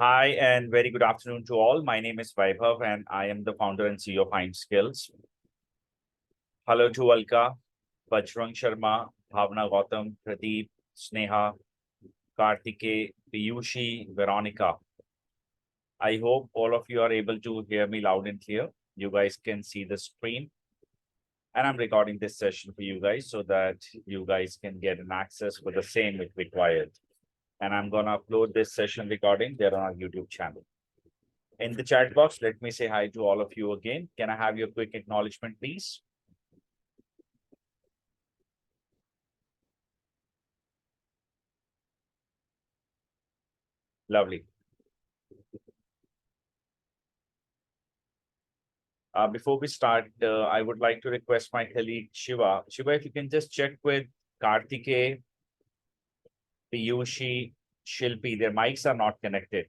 Hi, and very good afternoon to all. My name is Vaibhav, and I am the founder and CEO of IIM Skills. Hello to Alka, Bajrang Sharma, Bhavna Gautam, Pradeep, Sneha, Kartike, Piyushi, Veronica. I hope all of you are able to hear me loud and clear. You guys can see the screen, and I'm recording this session for you guys so that you guys can get an access for the same if required. And I'm gonna upload this session recording there on our YouTube channel. In the chat box, let me say hi to all of you again. Can I have your quick acknowledgement, please? Lovely. Before we start, I would like to request my colleague Shiva. Shiva, if you can just check with Kartike, Piyushi, Shilpi, their mics are not connected.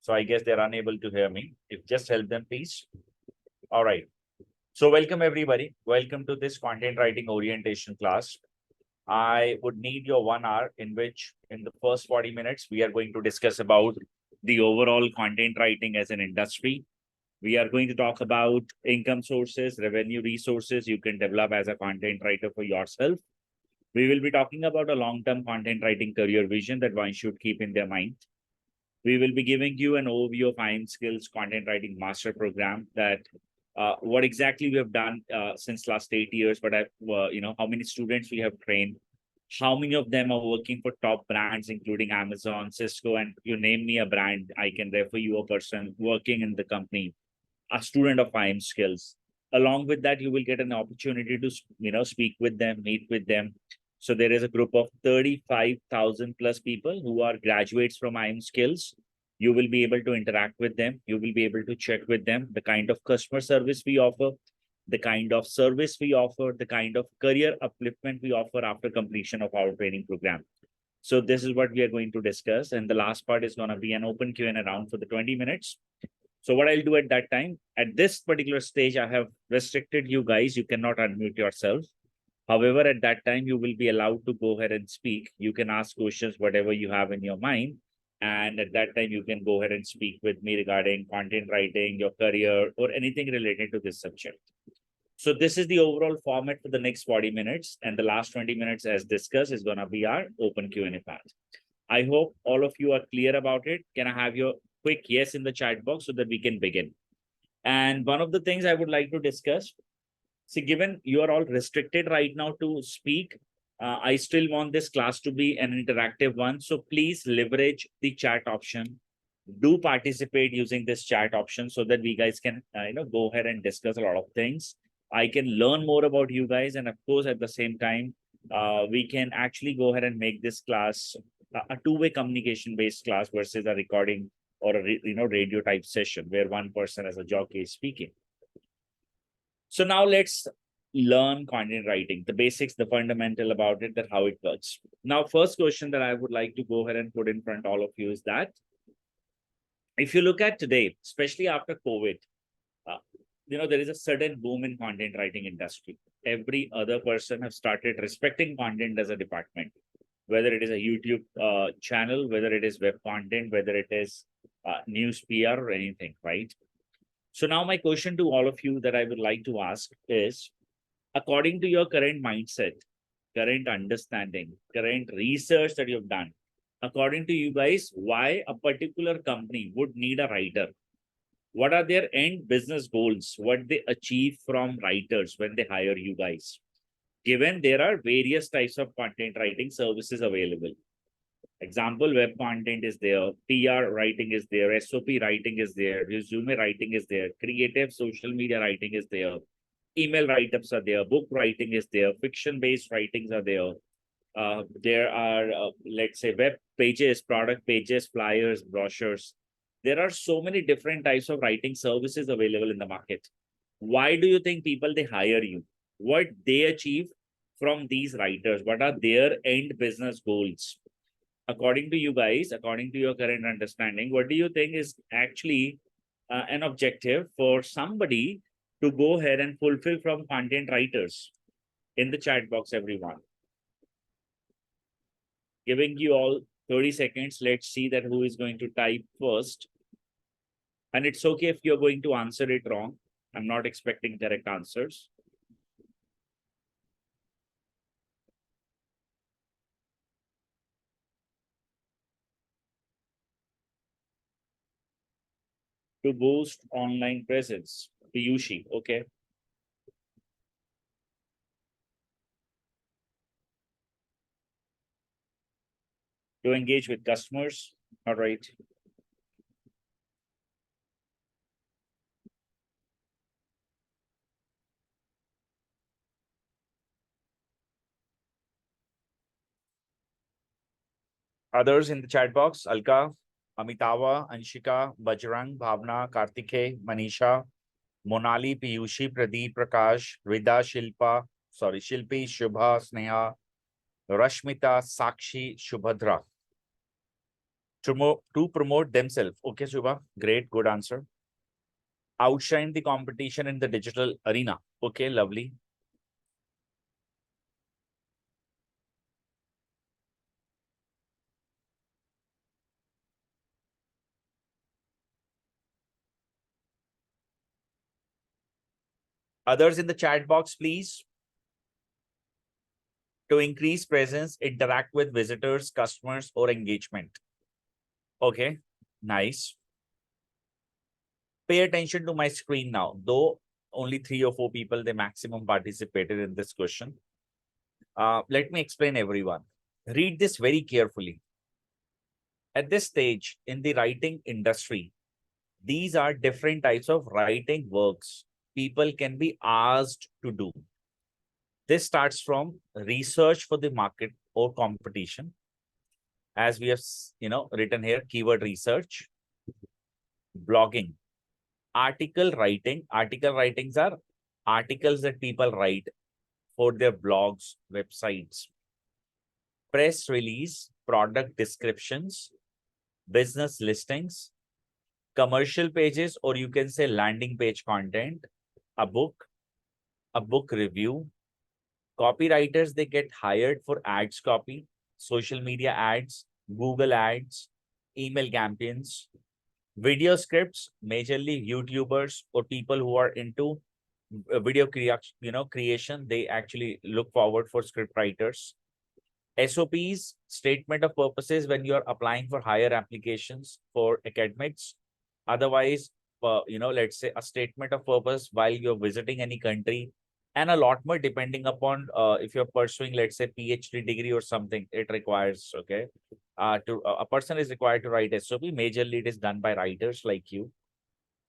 So I guess they're unable to hear me. If just help them, please. All right. So welcome everybody. Welcome to this content writing orientation class. I would need your 1 hour in which in the first 40 minutes, we are going to discuss about the overall content writing as an industry. We are going to talk about income sources, revenue resources you can develop as a content writer for yourself. We will be talking about a long-term content writing career vision that one should keep in their mind. We will be giving you an overview of IIM Skills Content Writing Master Program that what exactly we have done since last 8 years, but how many students we have trained, how many of them are working for top brands, including Amazon, Cisco, and you name me a brand, I can refer you a person working in the company, a student of IIM Skills. Along with that, you will get an opportunity to speak with them, meet with them. So there is a group of 35,000 plus people who are graduates from IIM Skills. You will be able to interact with them. You will be able to check with them the kind of customer service we offer, the kind of service we offer, the kind of career upliftment we offer after completion of our training program. So this is what we are going to discuss. And the last part is going to be an open Q&A round for the 20 minutes. So what I'll do at that time, at this particular stage, I have restricted you guys. You cannot unmute yourself. However, at that time, you will be allowed to go ahead and speak. You can ask questions, whatever you have in your mind. And at that time, you can go ahead and speak with me regarding content writing, your career, or anything related to this subject. So this is the overall format for the next 40 minutes. And the last 20 minutes, as discussed, is going to be our open Q&A part. I hope all of you are clear about it. Can I have your quick yes in the chat box so that we can begin? And one of the things I would like to discuss, see, given you are all restricted right now to speak, I still want this class to be an interactive one. So please leverage the chat option. Do participate using this chat option so that we guys can go ahead and discuss a lot of things. I can learn more about you guys, and of course, at the same time, we can actually go ahead and make this class a two-way communication-based class versus a recording or a radio type session where one person as a jockey is speaking. So now let's learn content writing, the basics, the fundamental about it, that how it works. Now, first question that I would like to go ahead and put in front of all of you is that if you look at today, especially after COVID, there is a sudden boom in content writing industry. Every other person have started respecting content as a department, whether it is a YouTube channel, whether it is web content, whether it is news PR or anything, right? So now my question to all of you that I would like to ask is, according to your current mindset, current understanding, current research that you've done, according to you guys, why a particular company would need a writer? What are their end business goals? What they achieve from writers when they hire you guys? Given there are various types of content writing services available. Example, web content is there, PR writing is there, SOP writing is there, resume writing is there, creative social media writing is there, email write-ups are there, book writing is there, fiction-based writings are there. There are, let's say, web pages, product pages, flyers, brochures. There are so many different types of writing services available in the market. Why do you think people, they hire you? What they achieve from these writers? What are their end business goals? According to you guys, according to your current understanding, what do you think is actually an objective for somebody to go ahead and fulfill from content writers? In the chat box, everyone. Giving you all 30 seconds. Let's see that who is going to type first. And it's okay if you're going to answer it wrong. I'm not expecting direct answers. To boost online presence. Piyushi, okay. To engage with customers. All right. Others in the chat box, Alka, Amitava, Anshika, Bajrang, Bhavna, Kartike, Manisha, Monali, Piyushi, Pradeep, Prakash, Rida, Shilpi, Shubha, Sneha, Rashmita, Sakshi, Shubhadra. To promote themselves. Okay, Shubha, great, good answer. Outshine the competition in the digital arena. Okay, lovely. Others in the chat box, please. To increase presence, interact with visitors, customers, or engagement. Okay, nice. Pay attention to my screen now, though only 3 or 4 people, the maximum participated in this question. Let me explain everyone. Read this very carefully. At this stage in the writing industry, these are different types of writing works people can be asked to do. This starts from research for the market or competition, as we have written here, keyword research, blogging, article writing. Article writings are articles that people write for their blogs, websites, press release, product descriptions, business listings, commercial pages, or you can say landing page content, a book review. Copywriters, they get hired for ads copy, social media ads, Google ads, email campaigns, video scripts, majorly YouTubers or people who are into video creation. They actually look forward for script writers. SOPs, statement of purposes, when you're applying for higher applications for academics. Otherwise, let's say a statement of purpose while you're visiting any country, and a lot more depending upon if you're pursuing, let's say, PhD degree or something, it requires, okay. A person is required to write SOP. Majorly, it is done by writers like you.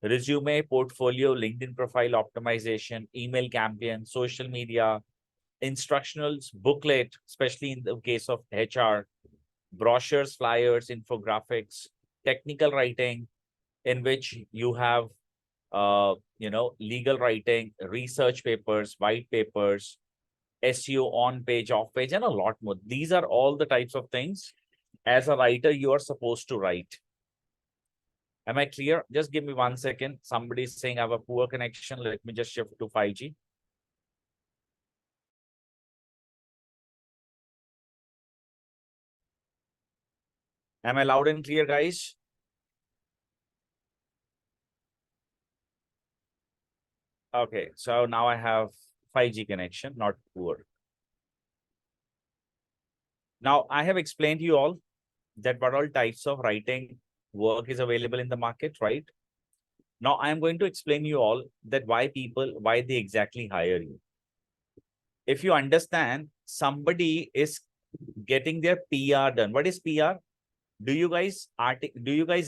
Resume, portfolio, LinkedIn profile optimization, email campaign, social media, instructionals, booklet, especially in the case of HR, brochures, flyers, infographics, technical writing, in which you have, legal writing, research papers, white papers, SEO on page, off page, and a lot more. These are all the types of things as a writer you are supposed to write. Am I clear? Just give me 1 second. Somebody is saying I have a poor connection. Let me just shift to 5G. Am I loud and clear, guys? Okay, so now I have 5G connection, not poor. Now I have explained to you all that what all types of writing work is available in the market, right? Now I am going to explain you all that why they exactly hire you. If you understand, somebody is getting their PR done. What is PR? Do you guys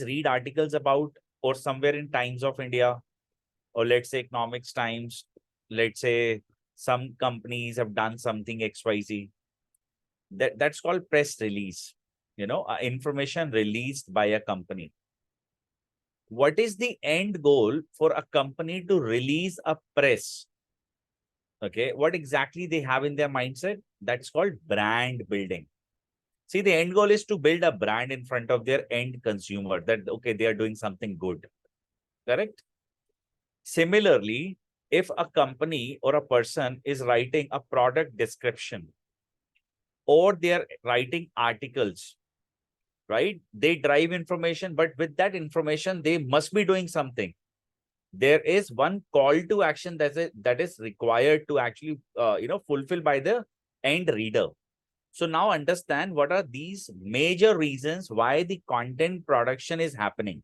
read articles about, or somewhere in Times of India, or let's say Economics Times, let's say some companies have done something XYZ. That's called press release. Information released by a company. What is the end goal for a company to release a press? Okay, what exactly they have in their mindset? That's called brand building. See, the end goal is to build a brand in front of their end consumer, that, okay, they are doing something good. Correct? Similarly, if a company or a person is writing a product description, or they are writing articles, right? They drive information, but with that information, they must be doing something. There is one call to action that is required to actually, fulfill by the end reader. So now understand what are these major reasons why the content production is happening.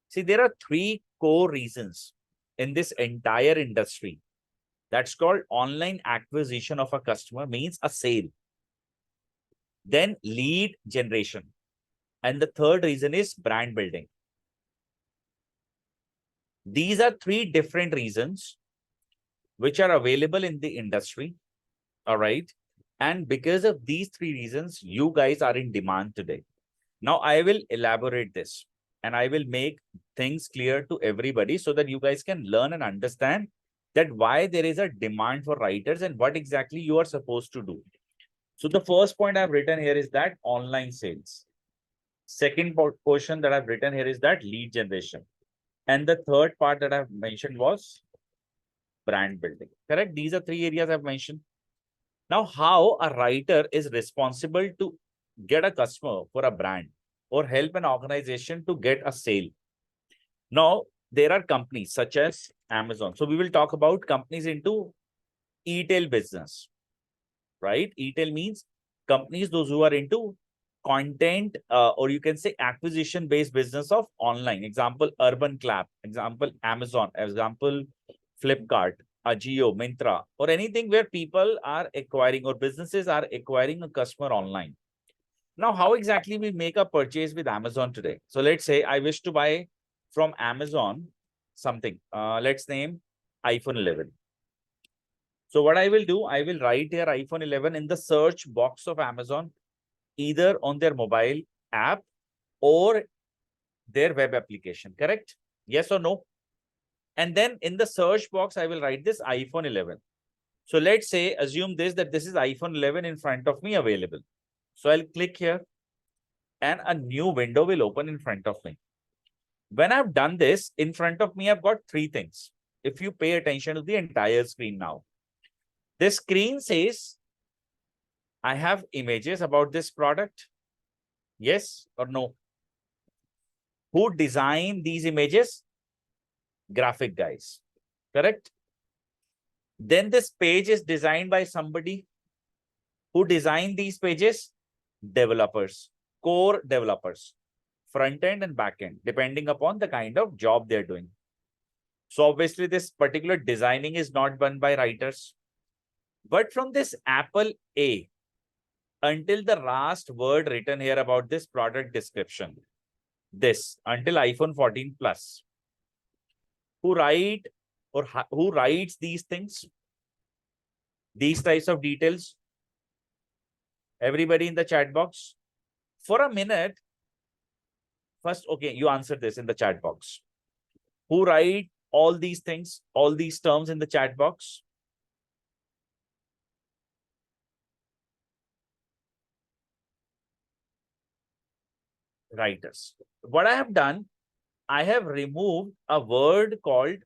See, there are three core reasons in this entire industry. That's called online acquisition of a customer, means a sale. Then lead generation. And the third reason is brand building. These are three different reasons which are available in the industry. All right. And because of these three reasons, you guys are in demand today. Now, I will elaborate this and I will make things clear to everybody so that you guys can learn and understand that why there is a demand for writers and what exactly you are supposed to do. So the first point I've written here is that online sales. Second portion that I've written here is that lead generation. And the third part that I've mentioned was brand building. Correct? These are three areas I've mentioned. Now, how a writer is responsible to get a customer for a brand or help an organization to get a sale. Now, there are companies such as Amazon. So we will talk about companies into e-tail business, right? E-tail means companies, those who are into content or you can say acquisition based business of online. Example, Urban Clap. Example, Amazon. Example, Flipkart, Ajio, Myntra, or anything where people are acquiring or businesses are acquiring a customer online. Now, how exactly we make a purchase with Amazon today? So let's say I wish to buy from Amazon something. Let's name iPhone 11. So what I will do, I will write here iPhone 11 in the search box of Amazon, either on their mobile app or their web application, correct? Yes or no? And then in the search box, I will write this iPhone 11. So let's say, assume this, that this is iPhone 11 in front of me available. So I'll click here and a new window will open in front of me. When I've done this, in front of me, I've got three things. If you pay attention to the entire screen now, this screen says, I have images about this product. Yes or no? Who designed these images? Graphic guys, correct? Then this page is designed by somebody. Who designed these pages? Developers, core developers, front end and back end, depending upon the kind of job they're doing. So obviously this particular designing is not done by writers. But from this Apple A until the last word written here about this product description, this until iPhone 14 Plus, who write or who writes these things, these types of details? Everybody in the chat box. For a minute, first, okay, you answer this in the chat box. Who write all these things, all these terms in the chat box? Writers. What I have done, I have removed a word called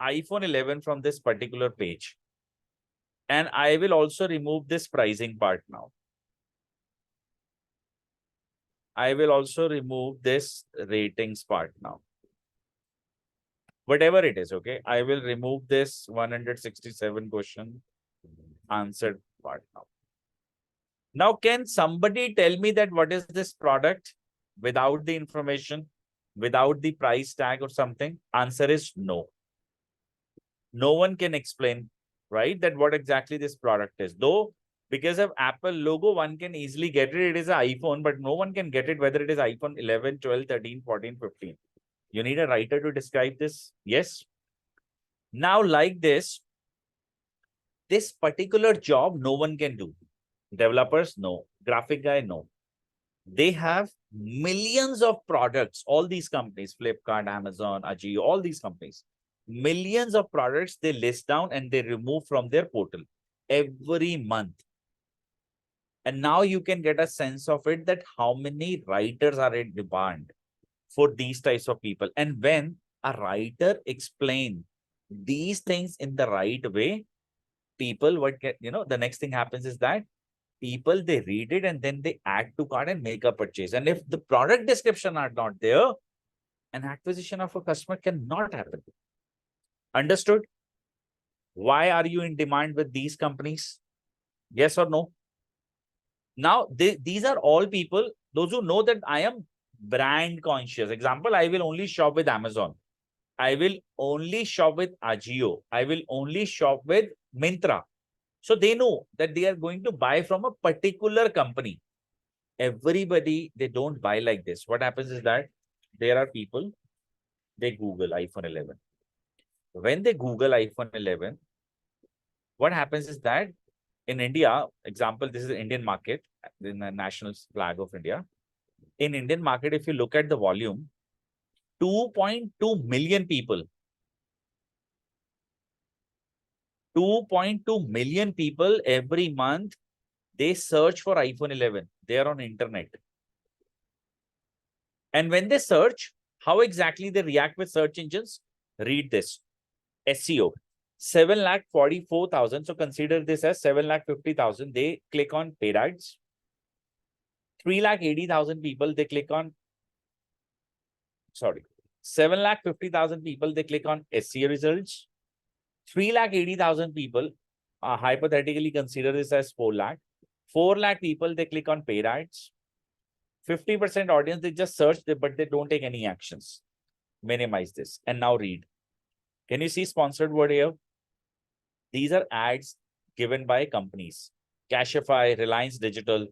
iPhone 11 from this particular page. And I will also remove this pricing part now. I will also remove this ratings part now. Whatever it is, okay? I will remove this 167 question answered part now. Now, can somebody tell me that what is this product without the information, without the price tag or something? Answer is no. No one can explain, right, that what exactly this product is. Though, because of Apple logo, one can easily get it. It is an iPhone, but no one can get it whether it is iPhone 11, 12, 13, 14, 15. You need a writer to describe this. Yes. Now, like this particular job, no one can do. Developers, no. Graphic guy, no. They have millions of products. All these companies, Flipkart, Amazon, Ajio, all these companies, millions of products they list down and they remove from their portal every month. And now you can get a sense of it that how many writers are in demand for these types of people. And when a writer explains these things in the right way, people, the next thing happens is that people, they read it and then they add to cart and make a purchase. And if the product description are not there, an acquisition of a customer cannot happen. Understood? Why are you in demand with these companies? Yes or no? Now, these are all people, those who know that I am brand conscious. Example, I will only shop with Amazon. I will only shop with Ajio. I will only shop with Myntra. So they know that they are going to buy from a particular company. Everybody, they don't buy like this. What happens is that there are people, they Google iPhone 11. When they Google iPhone 11, what happens is that in India, example, this is the Indian market, in the national flag of India. In Indian market, if you look at the volume, 2.2 million people, 2.2 million people every month, they search for iPhone 11. They are on internet. And when they search, how exactly they react with search engines? Read this. SEO. 7,44,000. So consider this as 7,50,000. They click on paid ads. 3,80,000 people, they click on, 7,50,000 people, they click on SEO results. 3,80,000 people, hypothetically consider this as 4 lakh. 4 lakh people, they click on paid ads. 50% audience, they just search, but they don't take any actions. Minimize this. And now read. Can you see sponsored word here? These are ads given by companies. Cashify, Reliance Digital.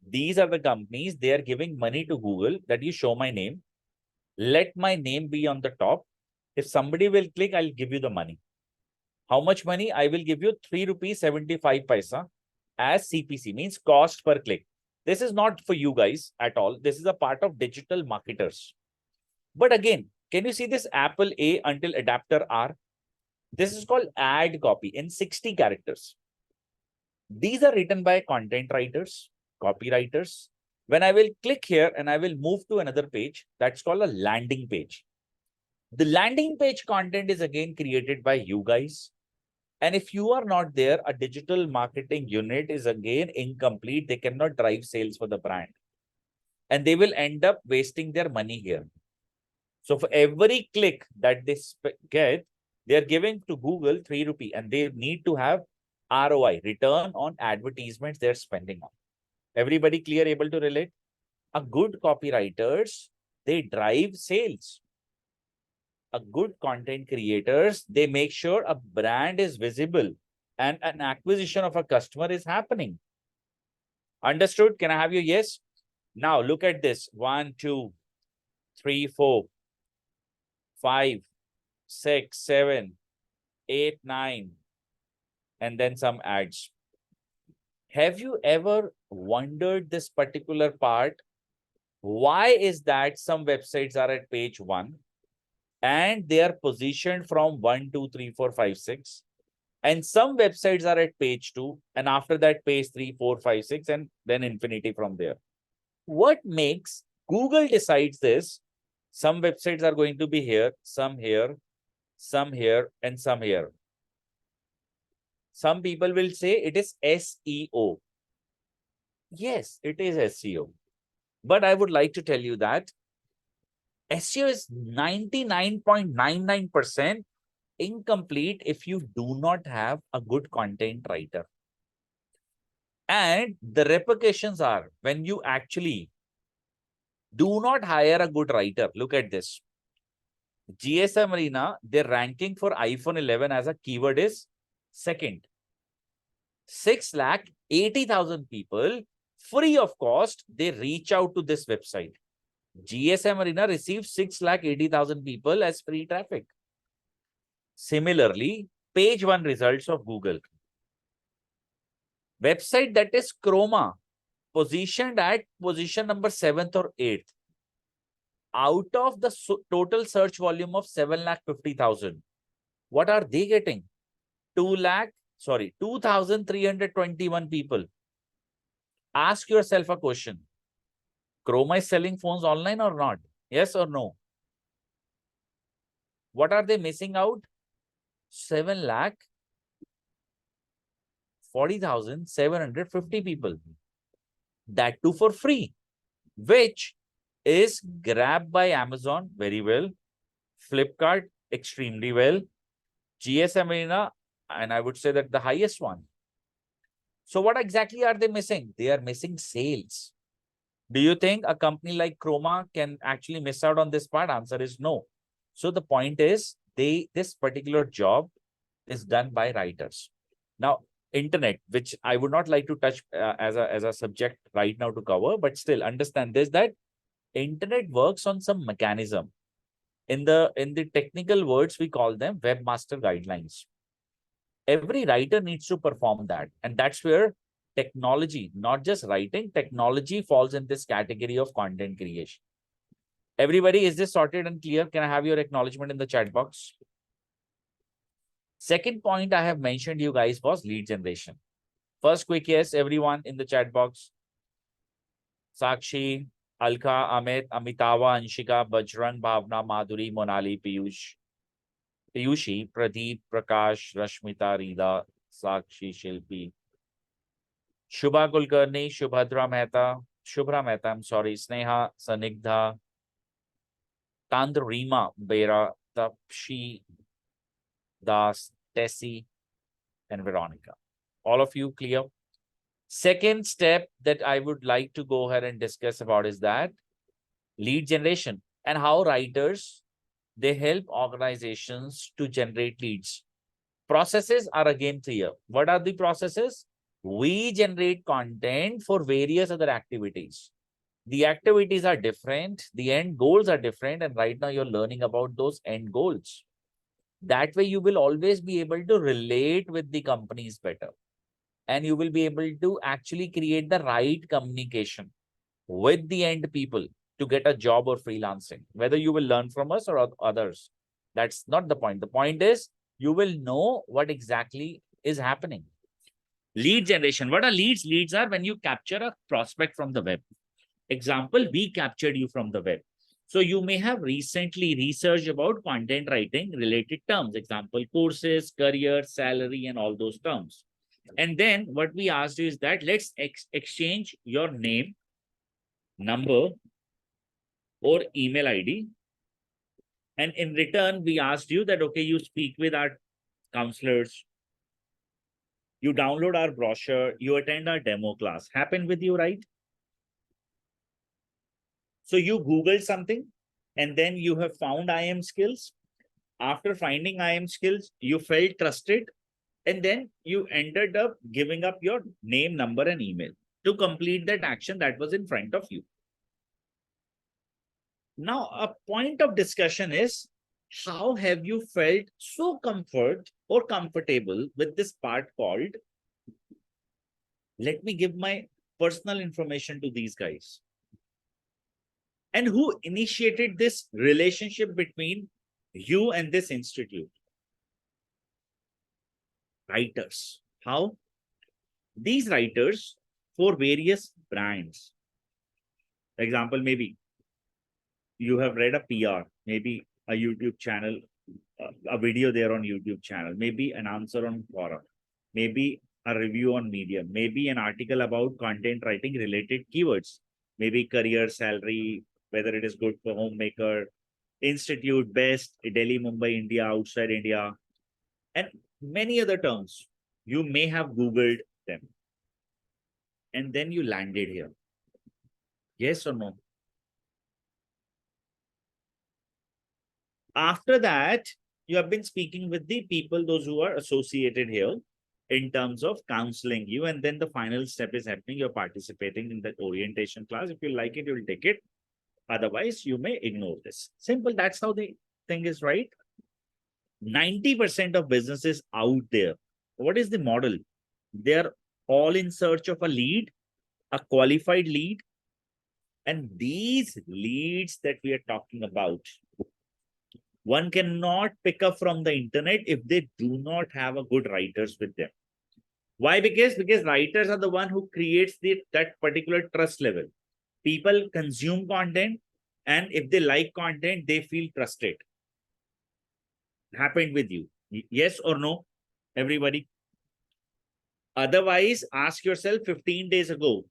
These are the companies, they are giving money to Google that you show my name. Let my name be on the top. If somebody will click, I'll give you the money. How much money? I will give you 3 rupees 75 paisa as CPC, means cost per click. This is not for you guys at all. This is a part of digital marketers. But again, can you see this Apple A until adapter R? This is called ad copy in 60 characters. These are written by content writers, copywriters. When I will click here and I will move to another page, that's called a landing page. The landing page content is again created by you guys. And if you are not there, a digital marketing unit is again incomplete. They cannot drive sales for the brand. And they will end up wasting their money here. So for every click that they get, they are giving to Google 3 rupees and they need to have ROI, return on advertisements they're spending on. Everybody clear, able to relate? A good copywriters, they drive sales. A good content creators, they make sure a brand is visible and an acquisition of a customer is happening. Understood? Can I have your yes? Now look at this. 1, 2, 3, 4, 5, 6, 7, 8, 9, and then some ads. Have you ever wondered this particular part? Why is that some websites are at page 1 and they are positioned from 1, 2, 3, 4, 5, 6, and some websites are at page 2 and after that page 3, 4, 5, 6, and then infinity from there? What makes Google decides this? Some websites are going to be here, some here, some here, and some here. Some people will say it is SEO. Yes, it is SEO. But I would like to tell you that SEO is 99.99% incomplete if you do not have a good content writer. And the repercussions are when you actually do not hire a good writer. Look at this. GSM Arena, their ranking for iPhone 11 as a keyword is second. 6,80,000 people, free of cost, they reach out to this website. GSM Arena receives 6,80,000 people as free traffic. Similarly, page 1 results of Google. Website that is Chroma, positioned at position number 7th or 8th. Out of the total search volume of 7,50,000, what are they getting? 2,321 people. Ask yourself a question. Chroma is selling phones online or not? Yes or no? What are they missing out? 7 lakh 40,750 people. That too for free, which is grabbed by Amazon very well, Flipkart extremely well, GSM Arena, and I would say that the highest one. So what exactly are they missing? They are missing sales. Do you think a company like Chroma can actually miss out on this part? Answer is no. So the point is, this particular job is done by writers. Now, internet, which I would not like to touch as a subject right now to cover, but still understand this, that internet works on some mechanism. In the technical words, we call them webmaster guidelines. Every writer needs to perform that, and that's where technology, not just writing, technology falls in this category of content creation. Everybody, is this sorted and clear? Can I have your acknowledgement in the chat box? Second point I have mentioned you guys was lead generation. First quick yes, everyone in the chat box. Sakshi, Alka, Amit, Amitava, Anshika, Bajrang, Bhavna, Madhuri, Monali, Piyushi, Pradeep, Prakash, Rashmita, Rida, Sakshi, Shilpi, Shubha Kulkarni, Shubhra Mehta, I'm sorry, Sneha, Sanigdha, Tandrima, Bera, Tapshi, Das, Tessie, and Veronica. All of you clear? Second step that I would like to go ahead and discuss about is that lead generation and how writers, they help organizations to generate leads. Processes are again clear. What are the processes? We generate content for various other activities. The activities are different, the end goals are different, and right now you're learning about those end goals. That way you will always be able to relate with the companies better, and you will be able to actually create the right communication with the end people to get a job or freelancing. Whether you will learn from us or others, that's not the point. The point is you will know what exactly is happening. Lead generation. What are leads? Leads are when you capture a prospect from the web. Example, we captured you from the web. So you may have recently researched about content writing related terms. Example, courses, career, salary, and all those terms. And then what we asked you is that let's exchange your name, number, or email ID. And in return, we asked you that, okay, you speak with our counselors, you download our brochure, you attend our demo class. Happened with you, right? So you Googled something and then you have found IIM skills. After finding IIM skills, you felt trusted, and then you ended up giving up your name, number, and email to complete that action that was in front of you. Now, a point of discussion is, how have you felt so comfortable with this part called, let me give my personal information to these guys. And who initiated this relationship between you and this institute? Writers. How? These writers for various brands. For example, maybe you have read a PR, maybe a YouTube channel, a video there on YouTube channel, maybe an answer on forum, maybe a review on Medium, maybe an article about content writing related keywords, maybe career, salary, whether it is good for homemaker, institute, best, Delhi, Mumbai, India, outside India, and many other terms. You may have Googled them. And then you landed here. Yes or no? After that, you have been speaking with the people, those who are associated here in terms of counseling you. And then the final step is happening. You're participating in the orientation class. If you like it, you'll take it. Otherwise, you may ignore this. Simple. That's how the thing is, right? 90% of businesses out there, what is the model? They're all in search of a lead, a qualified lead. And these leads that we are talking about, one cannot pick up from the internet if they do not have a good writers with them. Why? Because writers are the one who creates that particular trust level. People consume content, and if they like content, they feel trusted. Happened with you? Yes or no, everybody? Otherwise, ask yourself 15 days ago,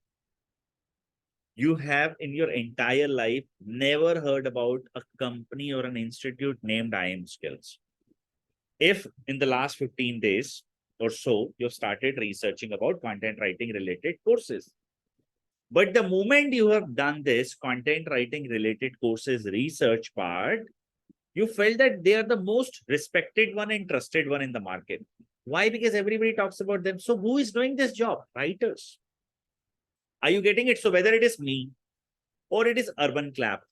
you have in your entire life never heard about a company or an institute named IIM Skills. If in the last 15 days or so, you've started researching about content writing related courses. But the moment you have done this content writing related courses research part, you felt that they are the most respected one and trusted one in the market. Why? Because everybody talks about them. So who is doing this job? Writers. Are you getting it? So whether it is me, or it is Urban Clap,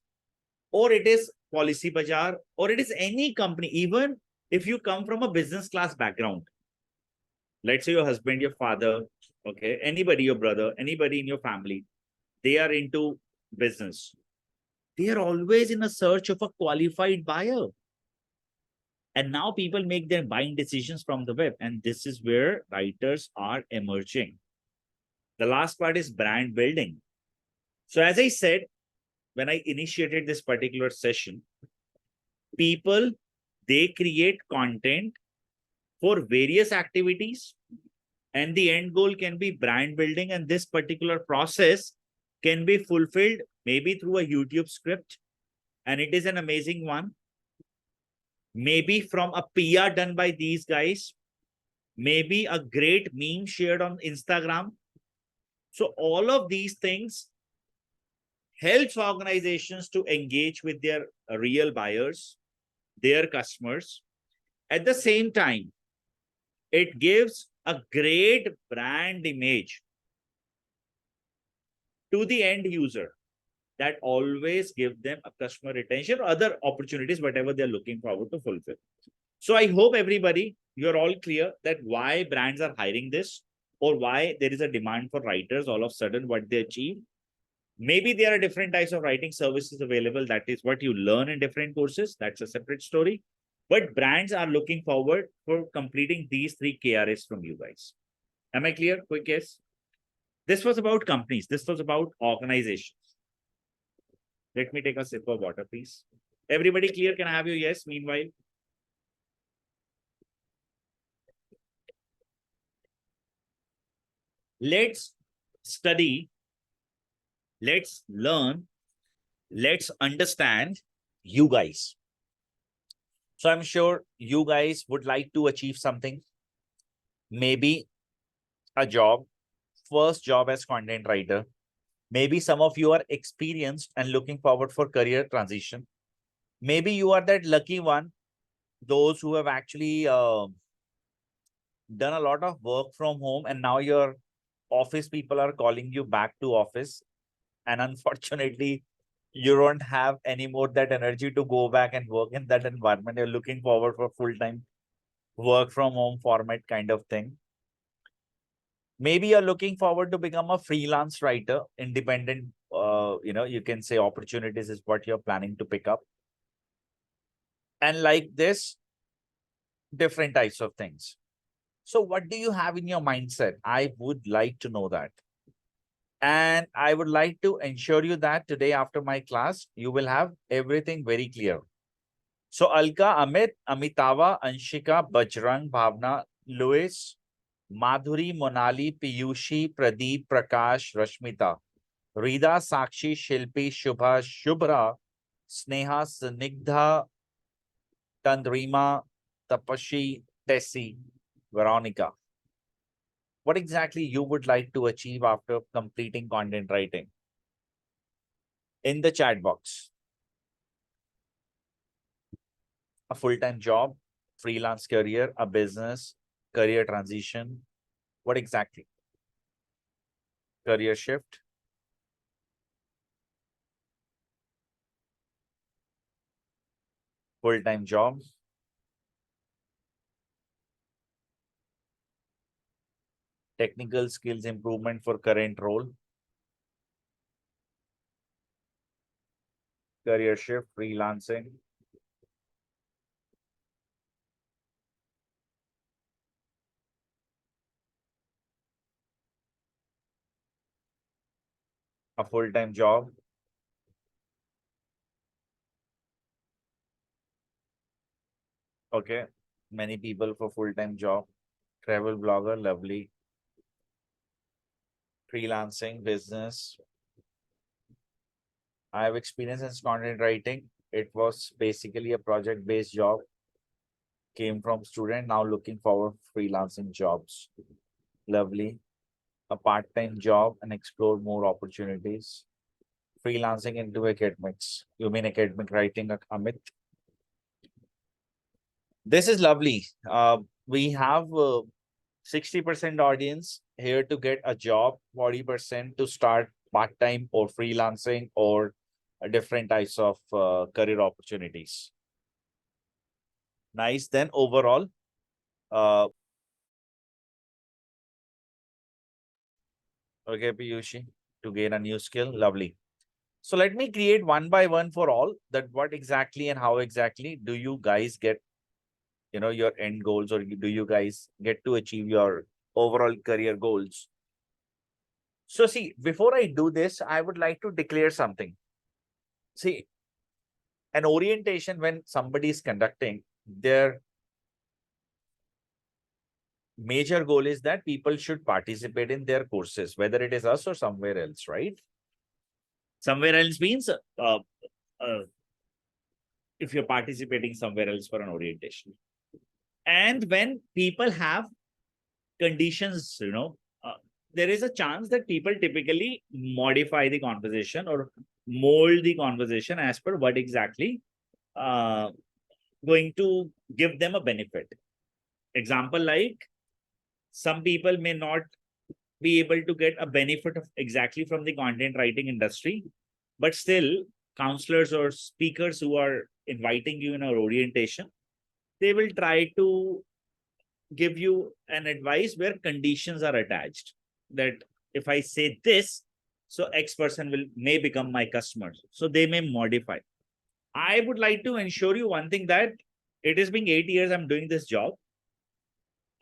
or it is Policy Bazaar, or it is any company, even if you come from a business class background, let's say your husband, your father, okay, anybody, your brother, anybody in your family, they are into business. They are always in a search of a qualified buyer. And now people make their buying decisions from the web. And this is where writers are emerging. The last part is brand building. So as I said, when I initiated this particular session, people, they create content for various activities, and the end goal can be brand building. And this particular process can be fulfilled maybe through a YouTube script, and it is an amazing one. Maybe from a PR done by these guys, maybe a great meme shared on Instagram. So all of these things helps organizations to engage with their real buyers, their customers. At the same time, it gives a great brand image to the end user that always give them a customer retention or other opportunities, whatever they're looking forward to fulfill. So I hope everybody, you're all clear that why brands are hiring this, or why there is a demand for writers all of a sudden, what they achieve. Maybe there are different types of writing services available. That is what you learn in different courses. That's a separate story. But brands are looking forward for completing these 3 KRAs from you guys. Am I clear? Quick yes. This was about companies. This was about organizations. Let me take a sip of water, please. Everybody clear? Can I have you? Yes. Meanwhile, let's study, let's learn, let's understand you guys. So I'm sure you guys would like to achieve something, maybe a job, first job as content writer. Maybe some of you are experienced and looking forward for career transition. Maybe you are that lucky one, those who have actually done a lot of work from home, and now your office people are calling you back to office. And unfortunately, you don't have any more that energy to go back and work in that environment. You're looking forward for full-time work from home format kind of thing. Maybe you're looking forward to become a freelance writer, independent, you can say opportunities is what you're planning to pick up. And like this, different types of things. So what do you have in your mindset? I would like to know that. And I would like to ensure you that today after my class, you will have everything very clear. So Alka, Amit, Amitava, Anshika, Bajrang, Bhavna, Louis, Madhuri, Monali, Piyushi, Pradeep, Prakash, Rashmita, Rida, Sakshi, Shilpi, Shubha, Shubhra, Sneha, Snigdha, Tandrima, Tapashi, Tessie, Veronica. What exactly you would like to achieve after completing content writing? In the chat box. A full-time job, freelance career, a business, career transition. What exactly? Career shift, full-time job, technical skills improvement for current role, career shift, freelancing, a full-time job. Okay. Many people for full-time job, travel blogger, lovely. freelancing business. I have experience in content writing. It was basically a project-based job. Came from student, now looking forward freelancing jobs. Lovely. A part-time job and explore more opportunities. Freelancing into academics. You mean academic writing, Amit? This is lovely. We have 60% audience here to get a job, 40% to start part-time or freelancing or different types of career opportunities. Nice. Then overall, uh, okay, Piyushi, to gain a new skill. Lovely. So let me create one by one for all that what exactly and how exactly do you guys get, your end goals, or do you guys get to achieve your overall career goals? So see, before I do this, I would like to declare something. See, an orientation when somebody is conducting, their major goal is that people should participate in their courses, whether it is us or somewhere else, right? Somewhere else means uh, if you're participating somewhere else for an orientation. And when people have conditions, there is a chance that people typically modify the conversation or mold the conversation as per what exactly uh, going to give them a benefit. Example, like some people may not be able to get a benefit of exactly from the content writing industry, but still counselors or speakers who are inviting you in our orientation, they will try to give you an advice where conditions are attached, that if I say this, so X person may become my customer, so they may modify. I would like to ensure you one thing, that it has been 8 years I'm doing this job,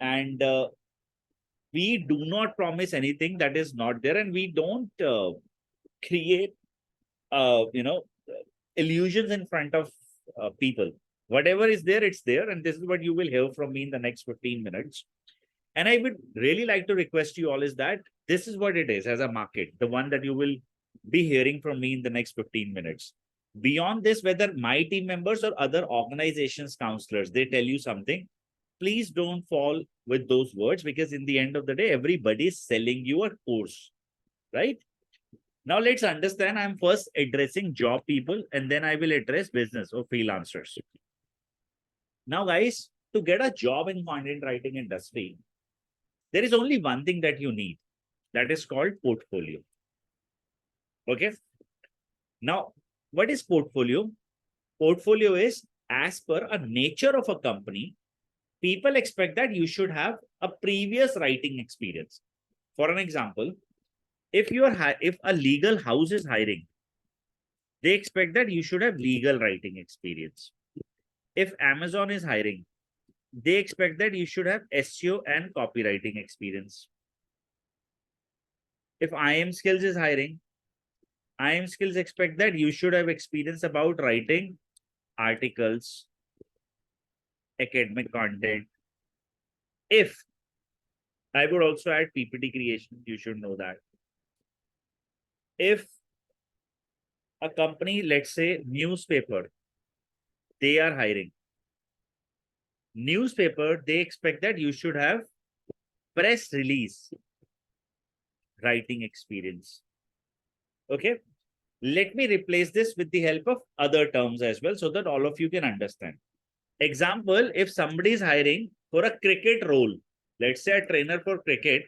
and we do not promise anything that is not there, and we don't create uh, you know illusions in front of people. Whatever is there, it's there, and this is what you will hear from me in the next 15 minutes. And I would really like to request you all is that this is what it is as a market, the one that you will be hearing from me in the next 15 minutes. Beyond this, whether my team members or other organizations counselors, they tell you something, please don't fall with those words, because in the end of the day, everybody is selling you a course, right? Now let's understand, I'm first addressing job people and then I will address business or freelancers. Now guys, to get a job in content writing industry, there is only one thing that you need, that is called portfolio. Okay. Now, what is portfolio? Portfolio is, as per a nature of a company, people expect that you should have a previous writing experience. For an example, if if a legal house is hiring, they expect that you should have legal writing experience. If Amazon is hiring, they expect that you should have SEO and copywriting experience. If IIM Skills is hiring, IIM Skills expect that you should have experience about writing articles, academic content. If I would also add PPT creation, you should know that. If a company, let's say newspaper, they are hiring newspaper, they expect that you should have press release writing experience. Okay. Let me replace this with the help of other terms as well, so that all of you can understand. Example, if somebody is hiring for a cricket role, let's say a trainer for cricket,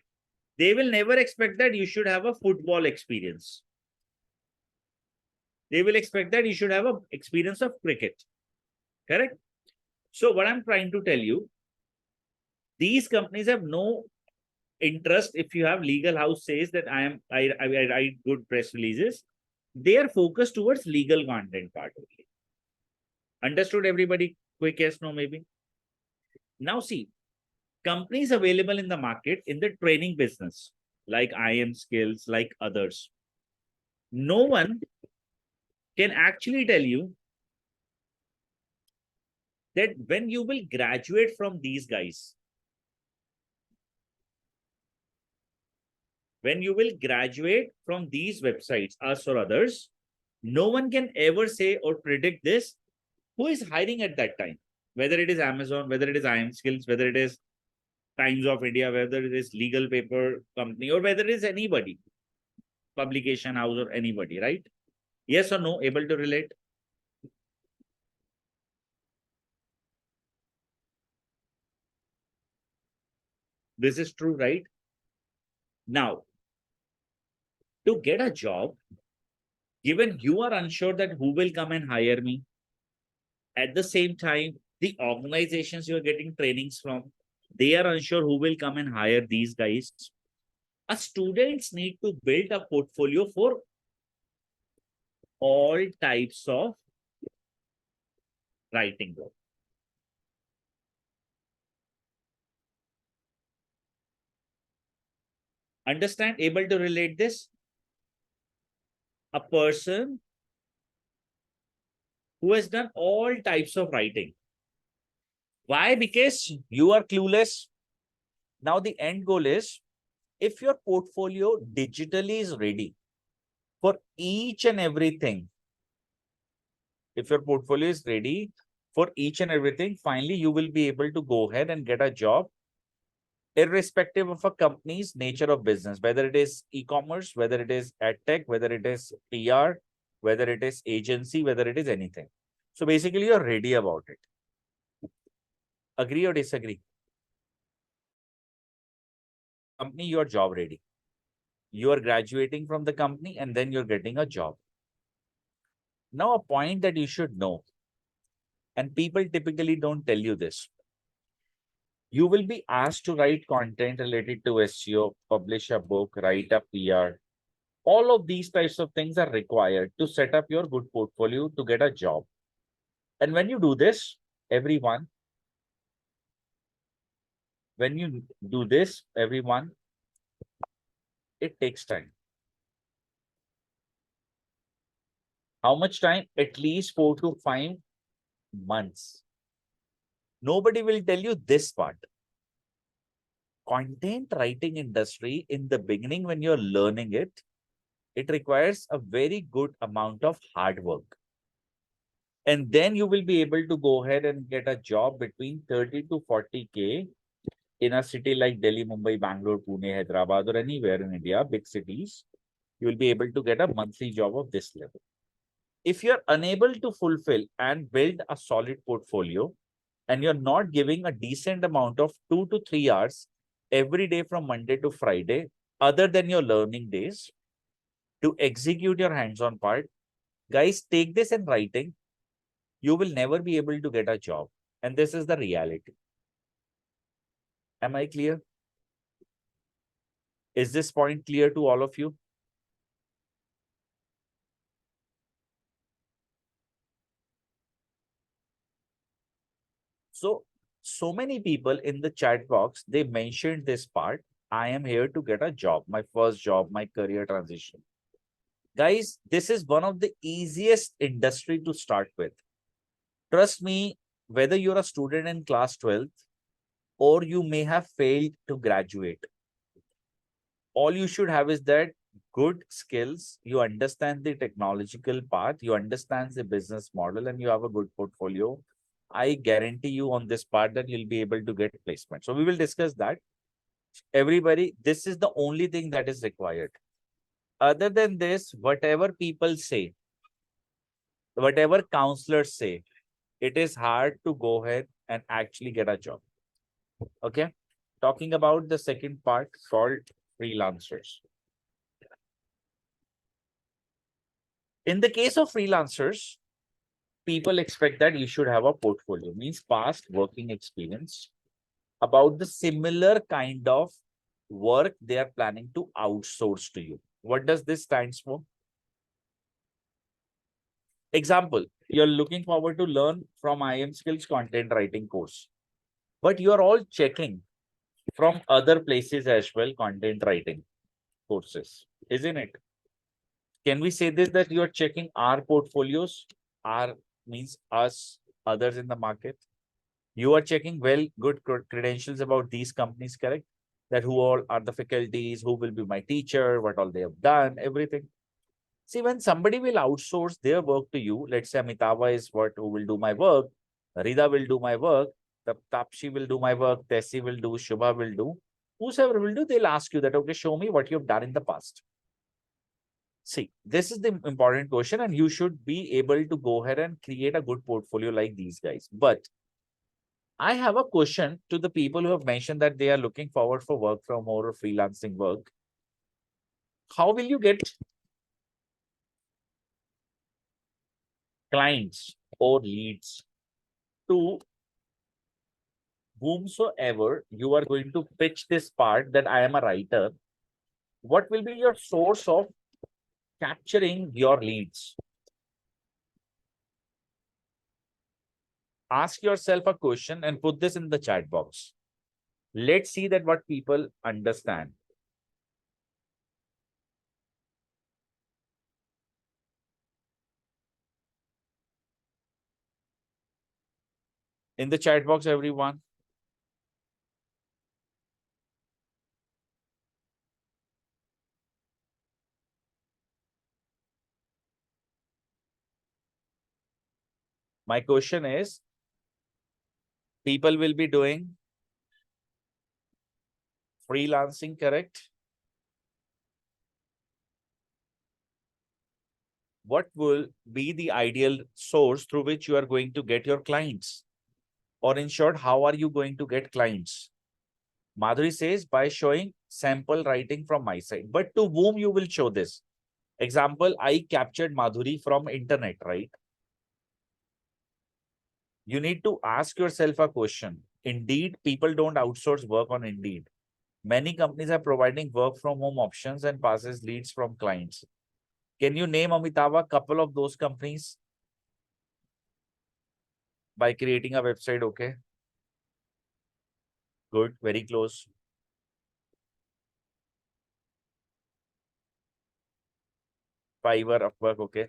they will never expect that you should have a football experience. They will expect that you should have an experience of cricket. Correct? So what I'm trying to tell you, these companies have no interest. If you have legal house says that I write good press releases, they are focused towards legal content part only. Understood, everybody? Quick yes, no, maybe. Now see, companies available in the market in the training business, like IIM Skills, like others, no one can actually tell you that when you will graduate from these guys, when you will graduate from these websites, us or others, no one can ever say or predict this, who is hiring at that time, whether it is Amazon, whether it is IIM Skills, whether it is Times of India, whether it is legal paper company, or whether it is anybody, publication house or anybody, right? Yes or no? Able to relate? This is true, right? Now, to get a job, given you are unsure that who will come and hire me, at the same time, the organizations you are getting trainings from, they are unsure who will come and hire these guys. A students need to build a portfolio for all types of writing work. Understand? Able to relate this? A person who has done all types of writing. Why? Because you are clueless. Now the end goal is, if your portfolio digitally is ready for each and everything, if your portfolio is ready for each and everything, finally you will be able to go ahead and get a job irrespective of a company's nature of business, whether it is e-commerce, whether it is edtech, whether it is PR, whether it is agency, whether it is anything. So basically you're ready about it. Agree or disagree? Company, you're job ready. You are graduating from the company and then you're getting a job. Now, a point that you should know, and people typically don't tell you this. You will be asked to write content related to SEO, publish a book, write a PR. All of these types of things are required to set up your good portfolio to get a job. And when you do this, everyone, it takes time. How much time? At least 4 to 5 months. Nobody will tell you this part. Content writing industry, in the beginning, when you're learning it, it requires a very good amount of hard work. And then you will be able to go ahead and get a job between 30 to 40K in a city like Delhi, Mumbai, Bangalore, Pune, Hyderabad, or anywhere in India, big cities. You will be able to get a monthly job of this level. If you're unable to fulfill and build a solid portfolio, and you're not giving a decent amount of 2 to 3 hours every day from Monday to Friday, other than your learning days, to execute your hands-on part, guys, take this in writing. You will never be able to get a job. And this is the reality. Am I clear? Is this point clear to all of you? So many people in the chat box, they mentioned this part. I am here to get a job, my first job, my career transition. Guys, this is one of the easiest industry to start with. Trust me, whether you're a student in class 12th or you may have failed to graduate, all you should have is that good skills. You understand the technological path, you understand the business model, and you have a good portfolio. I guarantee you on this part that you'll be able to get placement. So we will discuss that. Everybody, this is the only thing that is required. Other than this, whatever people say, whatever counselors say, it is hard to go ahead and actually get a job. Okay. Talking about the second part called freelancers. In the case of freelancers, people expect that you should have a portfolio, means past working experience about the similar kind of work they are planning to outsource to you. What does this stands for? Example, you're looking forward to learn from IIM Skills content writing course, but you're all checking from other places as well, content writing courses, isn't it? Can we say this, that you're checking our portfolios? Our means us, others in the market. You are checking well, good credentials about these companies, correct? that who all are the faculties, who will be my teacher, what all they have done, everything. See, when somebody will outsource their work to you, let's say Amitava is what who will do my work, Rida will do my work, Tapshi will do my work, Tessie will do, Shubha will do, whosoever will do, they'll ask you that, okay, show me what you've done in the past. See, this is the important question, and you should be able to go ahead and create a good portfolio like these guys. But I have a question to the people who have mentioned that they are looking forward for work from home or freelancing work. How will you get clients or leads to whomsoever you are going to pitch this part that I am a writer? What will be your source of capturing your leads? Ask yourself a question and put this in the chat box. Let's see that what people understand. In the chat box, everyone. My question is, people will be doing freelancing, correct? What will be the ideal source through which you are going to get your clients? Or in short, how are you going to get clients? Madhuri says, by showing sample writing from my side. But to whom you will show this? Example, I captured Madhuri from internet, right? You need to ask yourself a question. Indeed, people don't outsource work on Indeed. Many companies are providing work from home options and passes leads from clients. Can you name, Amitava, a couple of those companies? By creating a website, okay? Good, very close. Fiverr, Upwork, okay?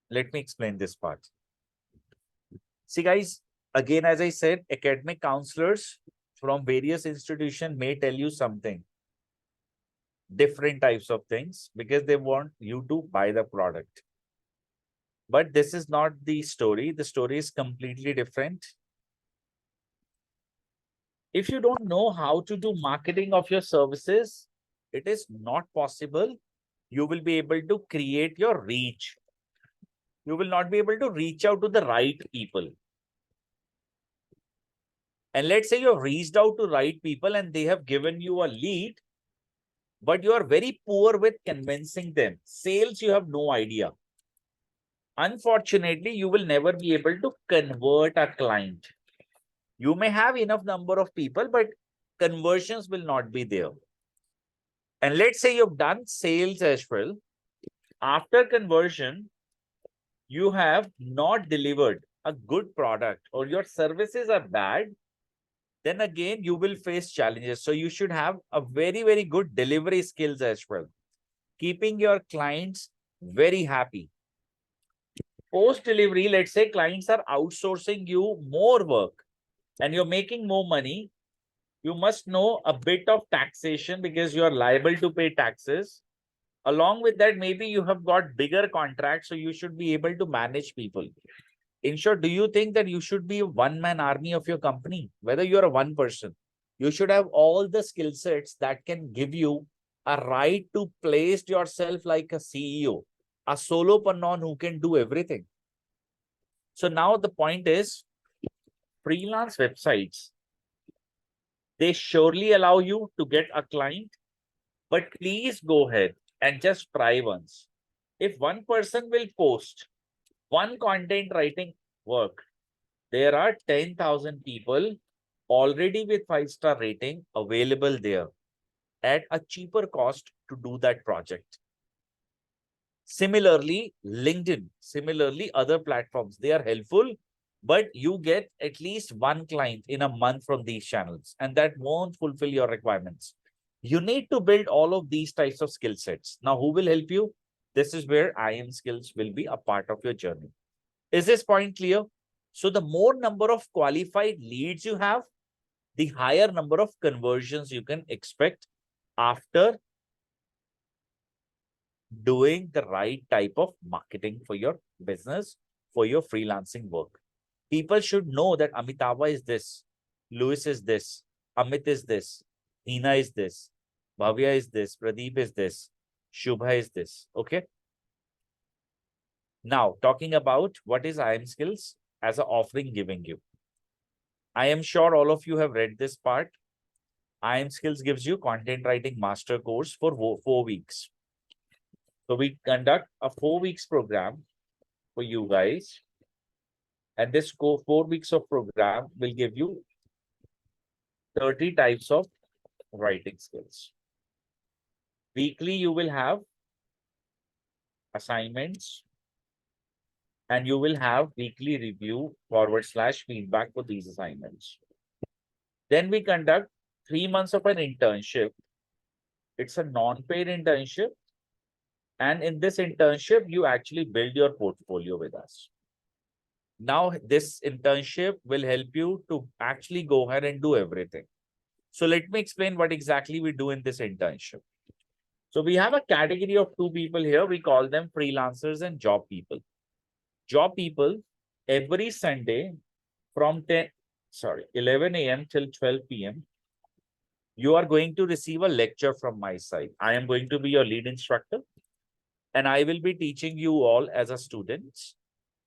Let me explain this part. See, guys, again, as I said, academic counselors from various institutions may tell you something, different types of things, because they want you to buy the product. But this is not the story. The story is completely different. If you don't know how to do marketing of your services, it is not possible. You will be able to create your reach. You will not be able to reach out to the right people. And let's say you've reached out to right people and they have given you a lead, but you are very poor with convincing them. Sales, you have no idea. Unfortunately, you will never be able to convert a client. You may have enough number of people, but conversions will not be there. And let's say you've done sales as well. After conversion, you have not delivered a good product or your services are bad, then again, you will face challenges. So you should have a very, very good delivery skills as well. Keeping your clients very happy. Post delivery, let's say clients are outsourcing you more work and you're making more money. You must know a bit of taxation because you are liable to pay taxes. Along with that, maybe you have got bigger contracts, so you should be able to manage people. In short, do you think that you should be a one-man army of your company? Whether you're a one person, you should have all the skill sets that can give you a right to place yourself like a CEO, a solopreneur who can do everything. So now the point is, freelance websites, they surely allow you to get a client, but please go ahead and just try once. If one person will post one content writing work, there are 10,000 people already with 5-star rating available there at a cheaper cost to do that project. Similarly, LinkedIn, similarly, other platforms, they are helpful, but you get at least one client in a month from these channels, and that won't fulfill your requirements. You need to build all of these types of skill sets. Now, who will help you? This is where IIM skills will be a part of your journey. Is this point clear? So the more number of qualified leads you have, the higher number of conversions you can expect after doing the right type of marketing for your business, for your freelancing work. People should know that Amitabha is this, Louis is this, Amit is this, Hina is this, Bhavya is this, Pradeep is this, Shubha is this. Okay. Now, talking about what is IIM Skills as an offering giving you. I am sure all of you have read this part. IIM Skills gives you content writing master course for 4 weeks. So we conduct a 4 weeks program for you guys. And this 4 weeks of program will give you 30 types of writing skills. Weekly, you will have assignments and you will have weekly review / feedback for these assignments. Then we conduct 3 months of an internship. It's a non-paid internship. And in this internship, you actually build your portfolio with us. Now, this internship will help you to actually go ahead and do everything. So let me explain what exactly we do in this internship. So we have a category of 2 people here. We call them freelancers and job people. Job people, every Sunday from 11 a.m. till 12 p.m., you are going to receive a lecture from my side. I am going to be your lead instructor. And I will be teaching you all as a students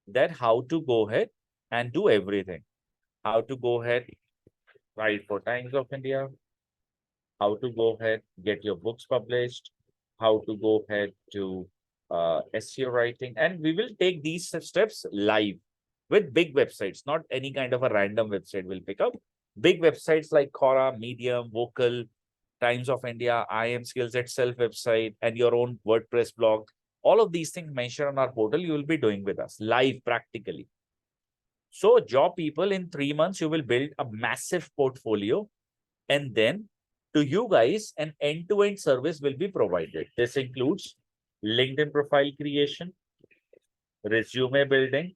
that how to go ahead and do everything. How to go ahead, write for Times of India, how to go ahead, get your books published, how to go ahead to SEO writing. And we will take these steps live with big websites, not any kind of a random website we'll pick up. Big websites like Quora, Medium, Vocal, Times of India, IIM Skills itself website, and your own WordPress blog. All of these things mentioned on our portal, you will be doing with us live practically. So job people, in 3 months, you will build a massive portfolio, and then to you guys, an end-to-end service will be provided. This includes LinkedIn profile creation, resume building,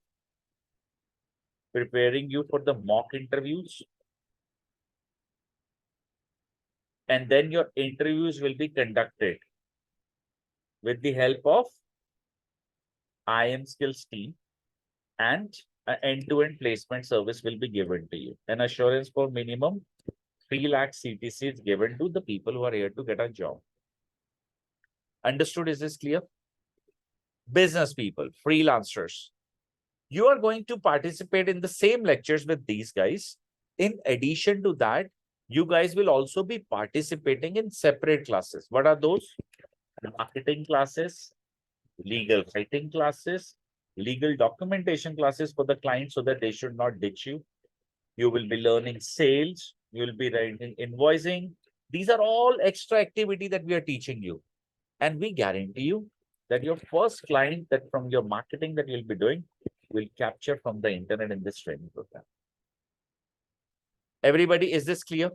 preparing you for the mock interviews, and then your interviews will be conducted with the help of IIM Skills team, and an end-to-end placement service will be given to you. An assurance for minimum 3 lakh CTC is given to the people who are here to get a job. Understood? Is this clear? Business people, freelancers, you are going to participate in the same lectures with these guys. In addition to that, you guys will also be participating in separate classes. What are those? Marketing classes, legal writing classes, legal documentation classes for the client so that they should not ditch you. You will be learning sales. You will be writing invoicing. These are all extra activity that we are teaching you. And we guarantee you that your first client that from your marketing that you'll be doing will capture from the internet in this training program. Everybody, is this clear?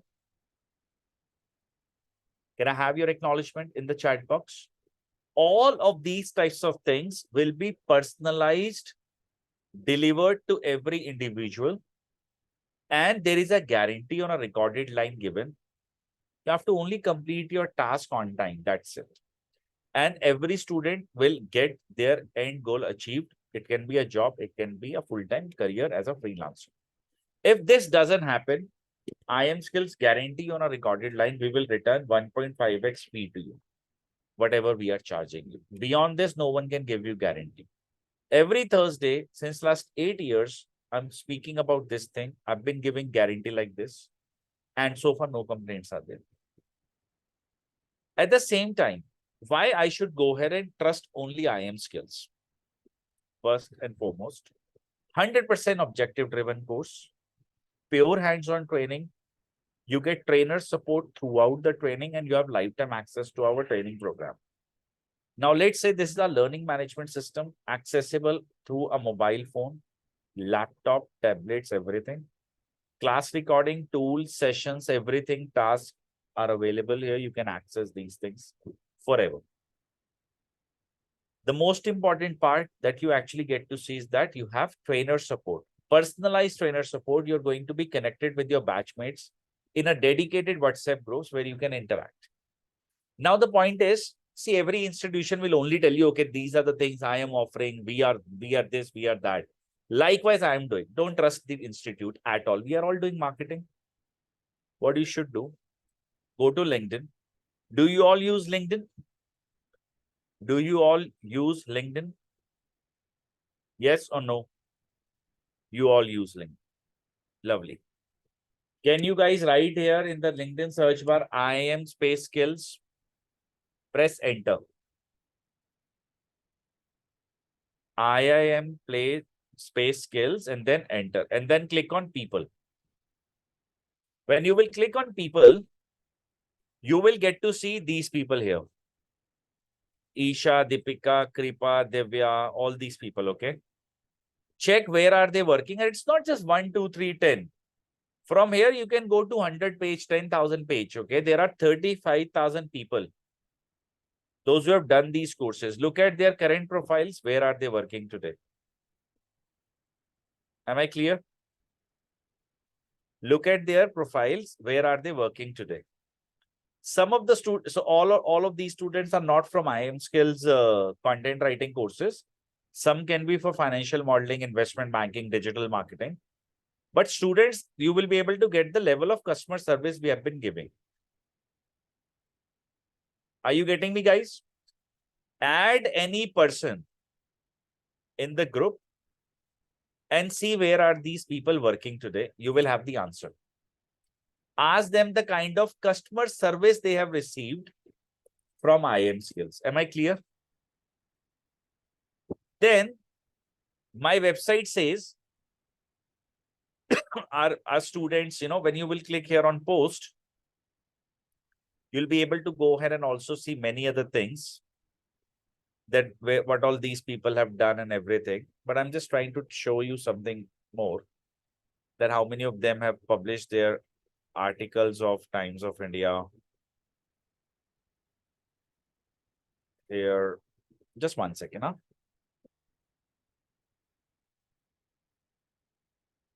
Can I have your acknowledgement in the chat box? All of these types of things will be personalized, delivered to every individual, and there is a guarantee on a recorded line given. You have to only complete your task on time. That's it. And every student will get their end goal achieved. It can be a job. It can be a full-time career as a freelancer. If this doesn't happen, IIM Skills guarantee on a recorded line, we will return 1.5x fee to you, whatever we are charging you. Beyond this, no one can give you guarantee. Every Thursday, since last 8 years, I'm speaking about this thing. I've been giving guarantee like this. And so far, no complaints are there. At the same time, why I should go ahead and trust only IIM Skills? First and foremost, 100% objective-driven course, pure hands-on training. You get trainer support throughout the training, and you have lifetime access to our training program. Now, let's say this is a learning management system accessible through a mobile phone, laptop, tablets, everything. Class recording, tools, sessions, everything, tasks are available here. You can access these things forever. The most important part that you actually get to see is that you have trainer support, personalized trainer support. You're going to be connected with your batchmates in a dedicated WhatsApp groups where you can interact. Now, the point is, see, every institution will only tell you, okay, these are the things I am offering. We are this, we are that. Likewise, I am doing. Don't trust the institute at all. We are all doing marketing. What you should do, go to LinkedIn. Do you all use LinkedIn? Do you all use LinkedIn? Yes or no? You all use LinkedIn. Lovely. Can you guys write here in the LinkedIn search bar, IIM space skills? Press enter. IIM play space skills and then enter. And then click on people. When you will click on people, you will get to see these people here. Isha, Deepika, Kripa, Divya, all these people, okay? Check where are they working. And it's not just 1, 2, 3, 10. From here, you can go to 100 page, 10,000 page, okay? There are 35,000 people. Those who have done these courses, look at their current profiles. Where are they working today? Am I clear? Look at their profiles. Where are they working today? Some of the students, so all of these students are not from IIM Skills content writing courses. Some can be for financial modeling, investment banking, digital marketing. But students, you will be able to get the level of customer service we have been giving. Are you getting me, guys? Add any person in the group and see where are these people working today. You will have the answer. Ask them the kind of customer service they have received from IIM Skills. Am I clear? Then my website says our students, when you will click here on post, you'll be able to go ahead and also see many other things that what all these people have done and everything. But I'm just trying to show you something more, that how many of them have published their articles of Times of India. Here, just 1 second. Huh?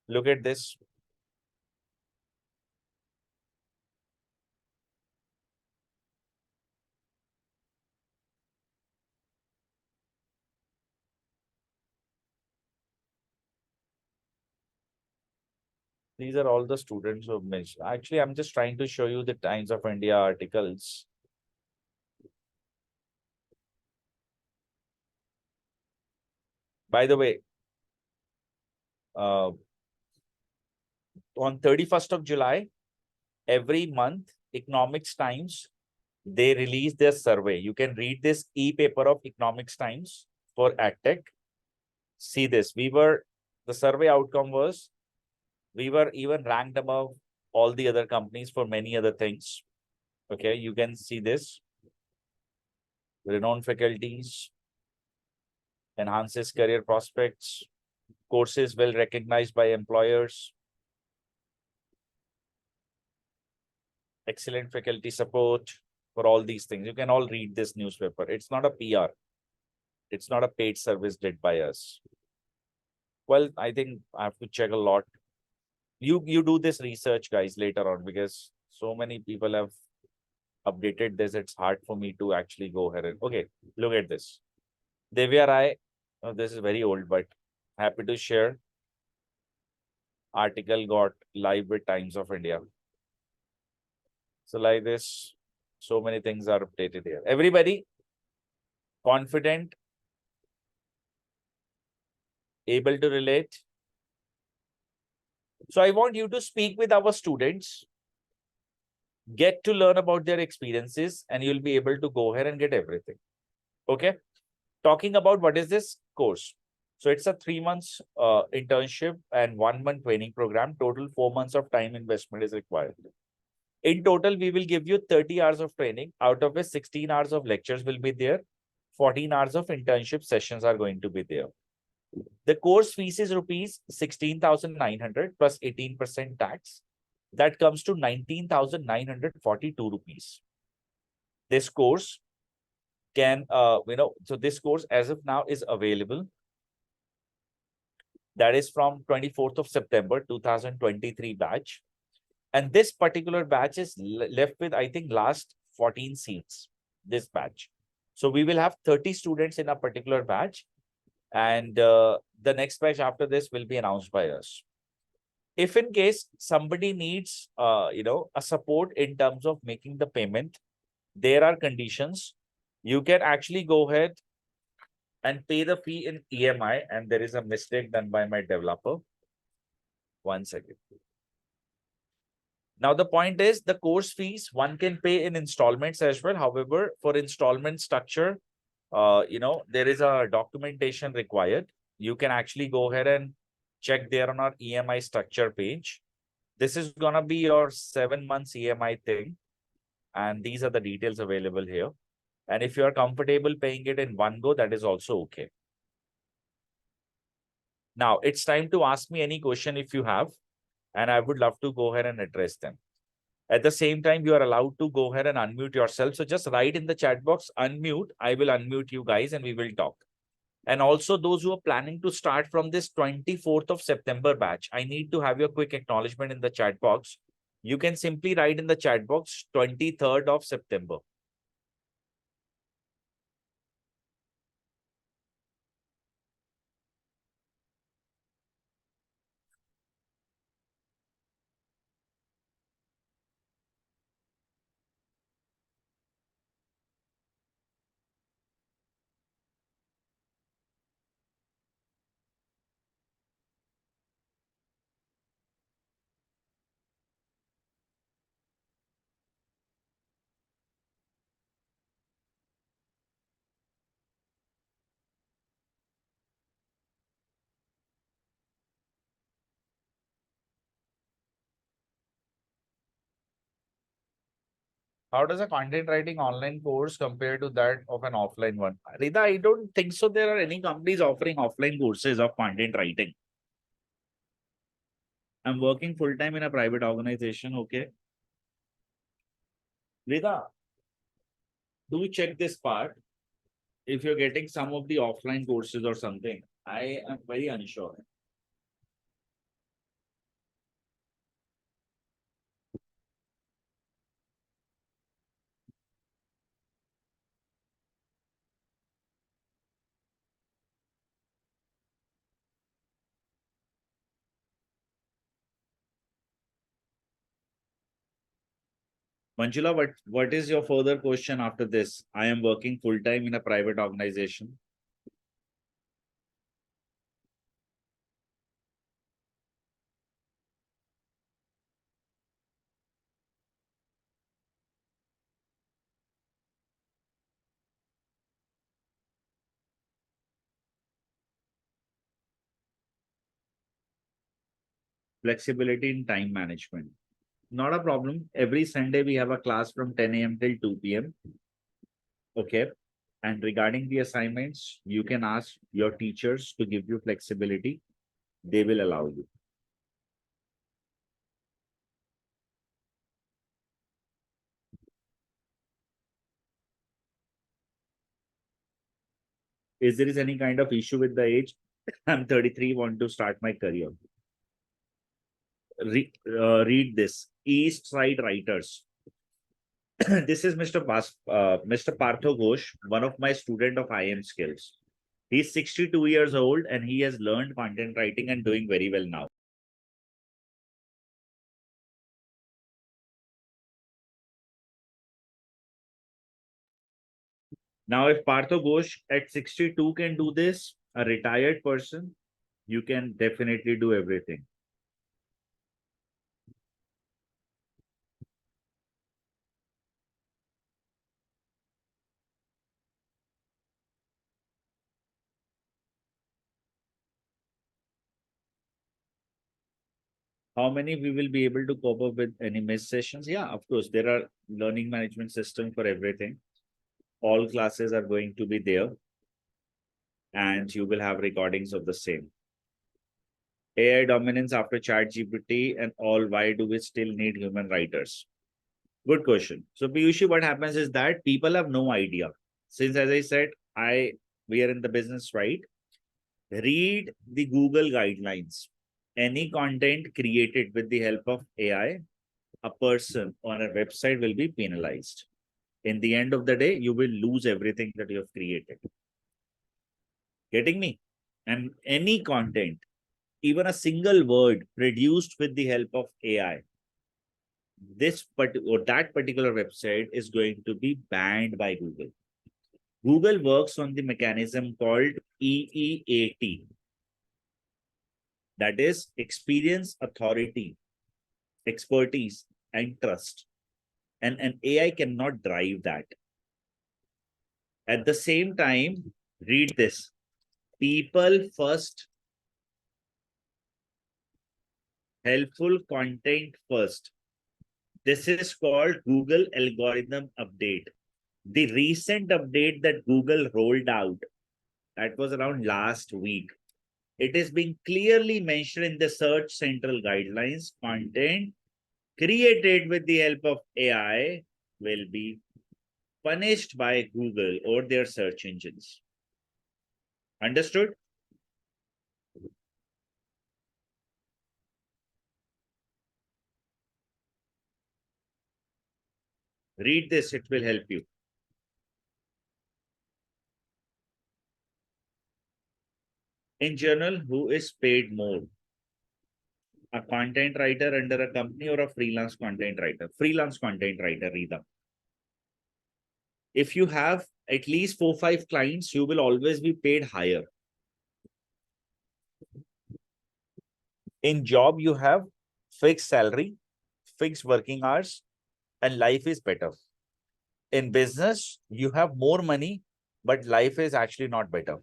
Look at this. These are all the students who have mentioned. Actually, I'm just trying to show you the Times of India articles. By the way, on 31st of July, every month, Economics Times, they release their survey. You can read this e-paper of Economics Times for AdTech. See this. The survey outcome was, we were even ranked above all the other companies for many other things. Okay, you can see this. Renowned faculties, enhances career prospects, courses well recognized by employers, excellent faculty support for all these things. You can all read this newspaper. It's not a PR. It's not a paid service did by us. Well, I think I have to check a lot. You do this research, guys, later on, because so many people have updated this. It's hard for me to actually go ahead and okay, look at this. Devya Rai, this is very old, but happy to share. Article got live with Times of India. So like this, so many things are updated here. Everybody confident, able to relate. So I want you to speak with our students, get to learn about their experiences, and you'll be able to go ahead and get everything. Okay. Talking about what is this course. So it's a 3 months internship and 1 month training program. Total 4 months of time investment is required. In total, we will give you 30 hours of training, out of which 16 hours of lectures will be there. 14 hours of internship sessions are going to be there. The course fees is rupees 16,900 plus 18% tax. That comes to 19,942 rupees. This course can, so this course as of now is available. That is from 24th of September, 2023 batch. And this particular batch is left with, I think, last 14 seats, this batch. So we will have 30 students in a particular batch. And the next batch after this will be announced by us. If in case somebody needs, a support in terms of making the payment, there are conditions. You can actually go ahead and pay the fee in EMI. And there is a mistake done by my developer. 1 second. Now, the point is the course fees, one can pay in installments as well. However, for installment structure, there is a documentation required. You can actually go ahead and check there on our EMI structure page. This is going to be your 7 months EMI thing. And these are the details available here. And if you are comfortable paying it in one go, that is also okay. Now, it's time to ask me any question if you have, and I would love to go ahead and address them. At the same time, you are allowed to go ahead and unmute yourself. So just write in the chat box, unmute. I will unmute you guys and we will talk. And also those who are planning to start from this 24th of September batch, I need to have your quick acknowledgement in the chat box. You can simply write in the chat box 23rd of September. How does a content writing online course compare to that of an offline one? Rita, I don't think so. There are any companies offering offline courses of content writing. I'm working full time in a private organization. Okay. Rita, do check this part. If you're getting some of the offline courses or something, I am very unsure. Manjula, what is your further question after this? I am working full time in a private organization. Flexibility in time management. Not a problem. Every Sunday, we have a class from 10 a.m. till 2 p.m. Okay. And regarding the assignments, you can ask your teachers to give you flexibility. They will allow you. Is there is any kind of issue with the age? I'm 33, want to start my career. Read this. East Side Writers. This is Mr. Partho Ghosh, one of my student of IIM skills. He's 62 years old and he has learned content writing and doing very well now. Now, if Partho Ghosh at 62 can do this, a retired person, you can definitely do everything. How many we will be able to cope up with any missed sessions? Yeah, of course, there are learning management system for everything. All classes are going to be there and you will have recordings of the same. AI dominance after ChatGPT and all, why do we still need human writers? Good question. So Piyushi, what happens is that people have no idea. since as I said, we are in the business, right? Read the Google guidelines. Any content created with the help of AI, a person on a website will be penalized. In the end of the day, you will lose everything that you have created. Getting me? And any content, even a single word produced with the help of AI, that particular website is going to be banned by Google. Google works on the mechanism called EEAT, that is experience, authority, expertise, and trust. And an AI cannot drive that. At the same time, read this: people first, helpful content first. This is called Google algorithm update. The recent update that Google rolled out, that was around last week. It is being clearly mentioned in the Search Central guidelines. Content created with the help of AI will be punished by Google or their search engines. Understood? Read this, it will help you. In general, who is paid more? A content writer under a company or a freelance content writer? Freelance content writer, Rita. If you have at least 4-5 clients, you will always be paid higher. In job, you have fixed salary, fixed working hours, and life is better. In business, you have more money, but life is actually not better.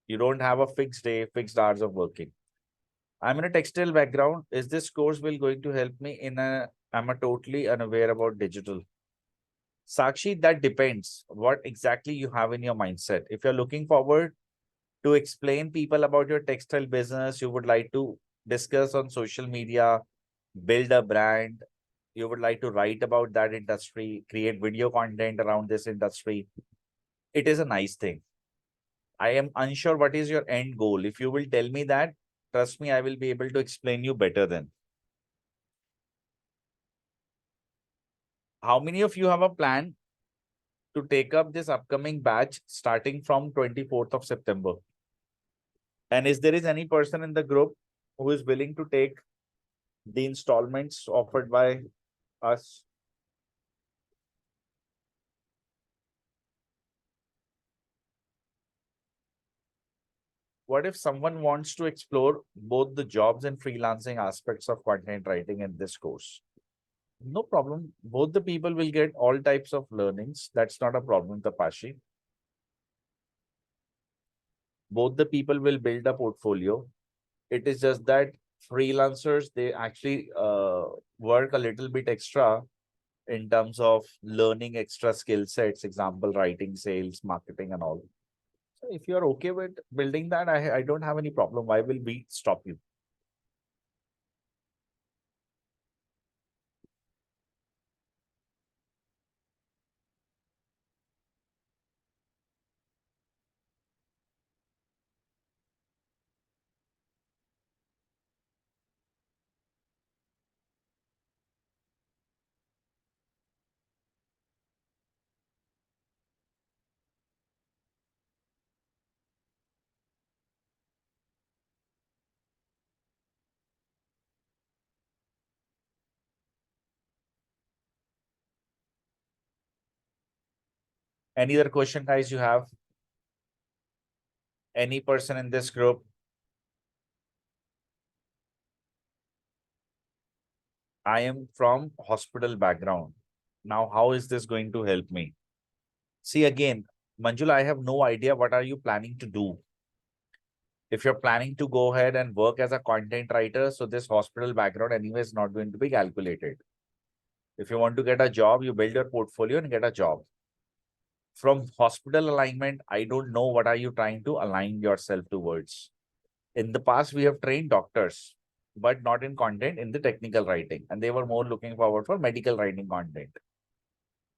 You don't have a fixed day, fixed hours of working. I'm in a textile background. Is this course will going to help me I'm a totally unaware about digital. Sakshi, that depends what exactly you have in your mindset. If you're looking forward to explain people about your textile business, you would like to discuss on social media, build a brand, you would like to write about that industry, create video content around this industry, it is a nice thing. I am unsure what is your end goal. If you will tell me that, trust me, I will be able to explain you better then. How many of you have a plan to take up this upcoming batch starting from 24th of September? And is there is any person in the group who is willing to take the installments offered by us? What if someone wants to explore both the jobs and freelancing aspects of content writing in this course? No problem. Both the people will get all types of learnings. That's not a problem, Tapashi. Both the people will build a portfolio. It is just that freelancers, they actually work a little bit extra in terms of learning extra skill sets, example, writing, sales, marketing, and all. So if you're okay with building that, I don't have any problem. Why will we stop you? Any other question, guys, you have? Any person in this group? I am from hospital background. Now, how is this going to help me? See, again, Manjula, I have no idea what are you planning to do. If you're planning to go ahead and work as a content writer, so this hospital background anyway is not going to be calculated. If you want to get a job, you build your portfolio and get a job. From hospital alignment, I don't know what are you trying to align yourself towards. In the past, we have trained doctors, but not in content, in the technical writing. And they were more looking forward for medical writing content.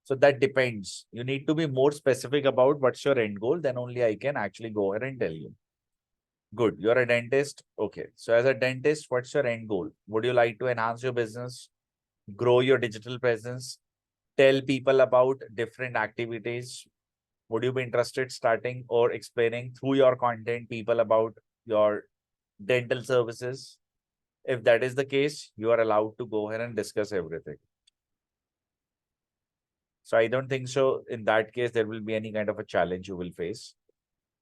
So that depends. You need to be more specific about what's your end goal. Then only I can actually go ahead and tell you. Good. You're a dentist. Okay. So as a dentist, what's your end goal? Would you like to enhance your business, grow your digital presence, tell people about different activities? Would you be interested starting or explaining through your content people about your dental services? If that is the case, you are allowed to go ahead and discuss everything. So I don't think so. In that case, there will be any kind of a challenge you will face.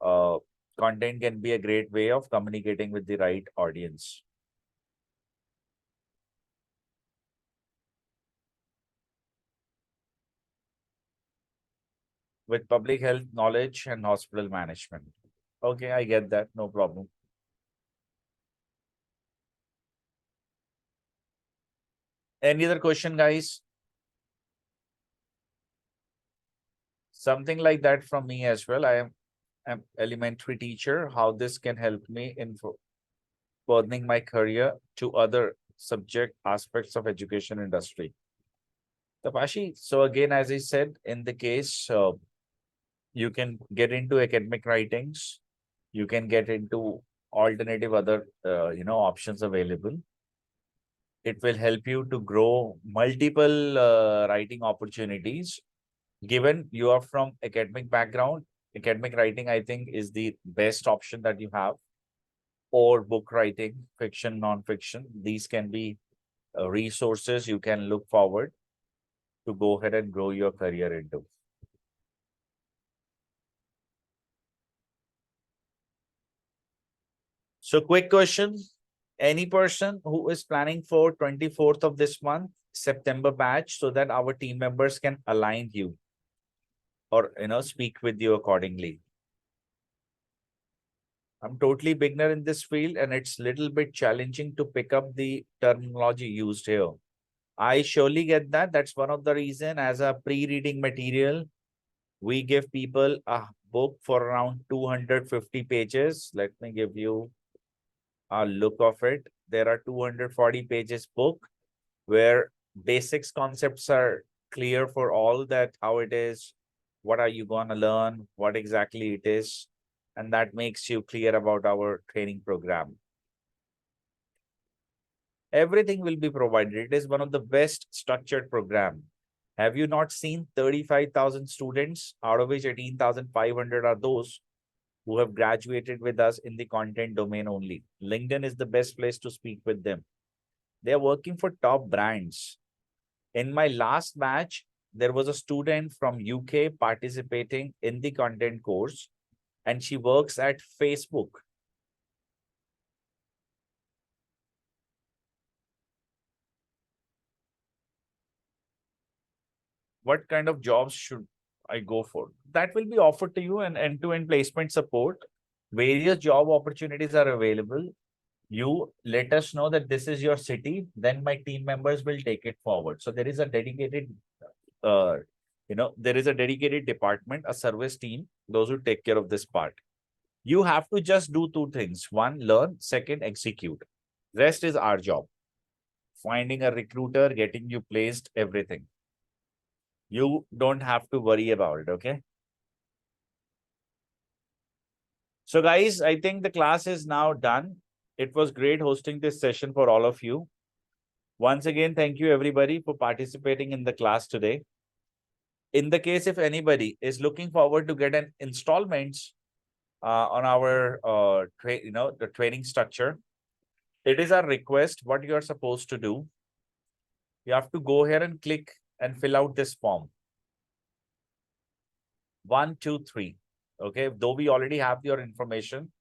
Uh, Content can be a great way of communicating with the right audience. With public health knowledge and hospital management. Okay, I get that. No problem. Any other question, guys? Something like that from me as well. I am an elementary teacher. How this can help me in broadening my career to other subject aspects of education industry. Tapashi, so again, as I said, in the case, you can get into academic writings, you can get into alternative other, options available. It will help you to grow multiple writing opportunities. Given you are from academic background, academic writing, I think, is the best option that you have, or book writing, fiction, non-fiction. These can be resources you can look forward to go ahead and grow your career into. So quick question. Any person who is planning for 24th of this month, September batch, so that our team members can align you or, speak with you accordingly. I'm totally beginner in this field and it's little bit challenging to pick up the terminology used here. I surely get that. That's one of the reason as a pre-reading material, we give people a book for around 250 pages. Let me give you a look of it. There are 240 pages book where basics concepts are clear for all, that how it is, what are you going to learn, what exactly it is, and that makes you clear about our training program. Everything will be provided. It is one of the best structured program. Have you not seen 35,000 students, out of which 18,500 are those who have graduated with us in the content domain only? LinkedIn is the best place to speak with them. They are working for top brands. In my last batch, there was a student from UK participating in the content course, and she works at Facebook. What kind of jobs should I go for? That will be offered to you, and end-to-end placement support. Various job opportunities are available. You let us know that this is your city, then my team members will take it forward. So there is a dedicated, there is a dedicated department, a service team, those who take care of this part. You have to just do two things. One, learn. Second, execute. Rest is our job. Finding a recruiter, getting you placed, everything. You don't have to worry about it, okay? So guys, I think the class is now done. It was great hosting this session for all of you. Once again, thank you everybody for participating in the class today. In the case if anybody is looking forward to get an installments on our the training structure, it is our request. What you are supposed to do, you have to go here and click and fill out this form. 1, 2, 3. Okay, though we already have your information,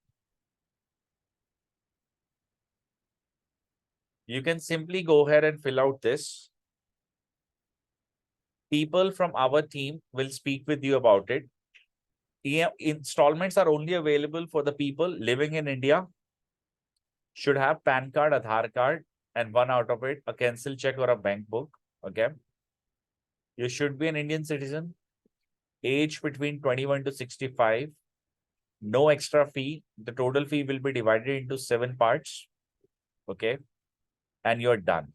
you can simply go ahead and fill out this. People from our team will speak with you about it. Installments are only available for the people living in India, should have PAN card, Aadhaar card, and one out of it, a cancel check or a bank book. Okay. You should be an Indian citizen, age between 21 to 65, no extra fee. The total fee will be divided into 7 parts. Okay. And you're done.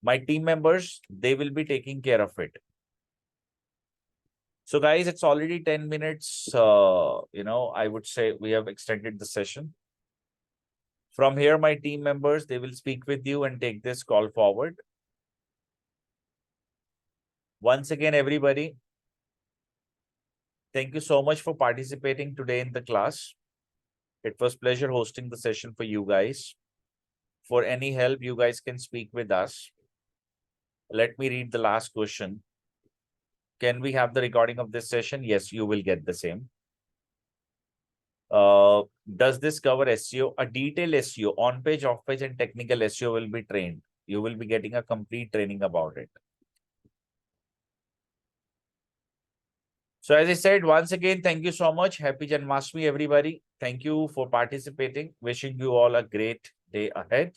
My team members, they will be taking care of it. So guys, it's already 10 minutes. I would say we have extended the session. From here, my team members, they will speak with you and take this call forward. Once again, everybody, thank you so much for participating today in the class. It was pleasure hosting the session for you guys. For any help, you guys can speak with us. Let me read the last question. Can we have the recording of this session? Yes, you will get the same. Does this cover SEO? A detailed SEO, on-page, off-page, and technical SEO will be trained. You will be getting a complete training about it. So as I said, once again, thank you so much. Happy Janmashtami, everybody. Thank you for participating. Wishing you all a great day ahead.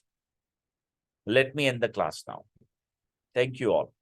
Let me end the class now. Thank you all.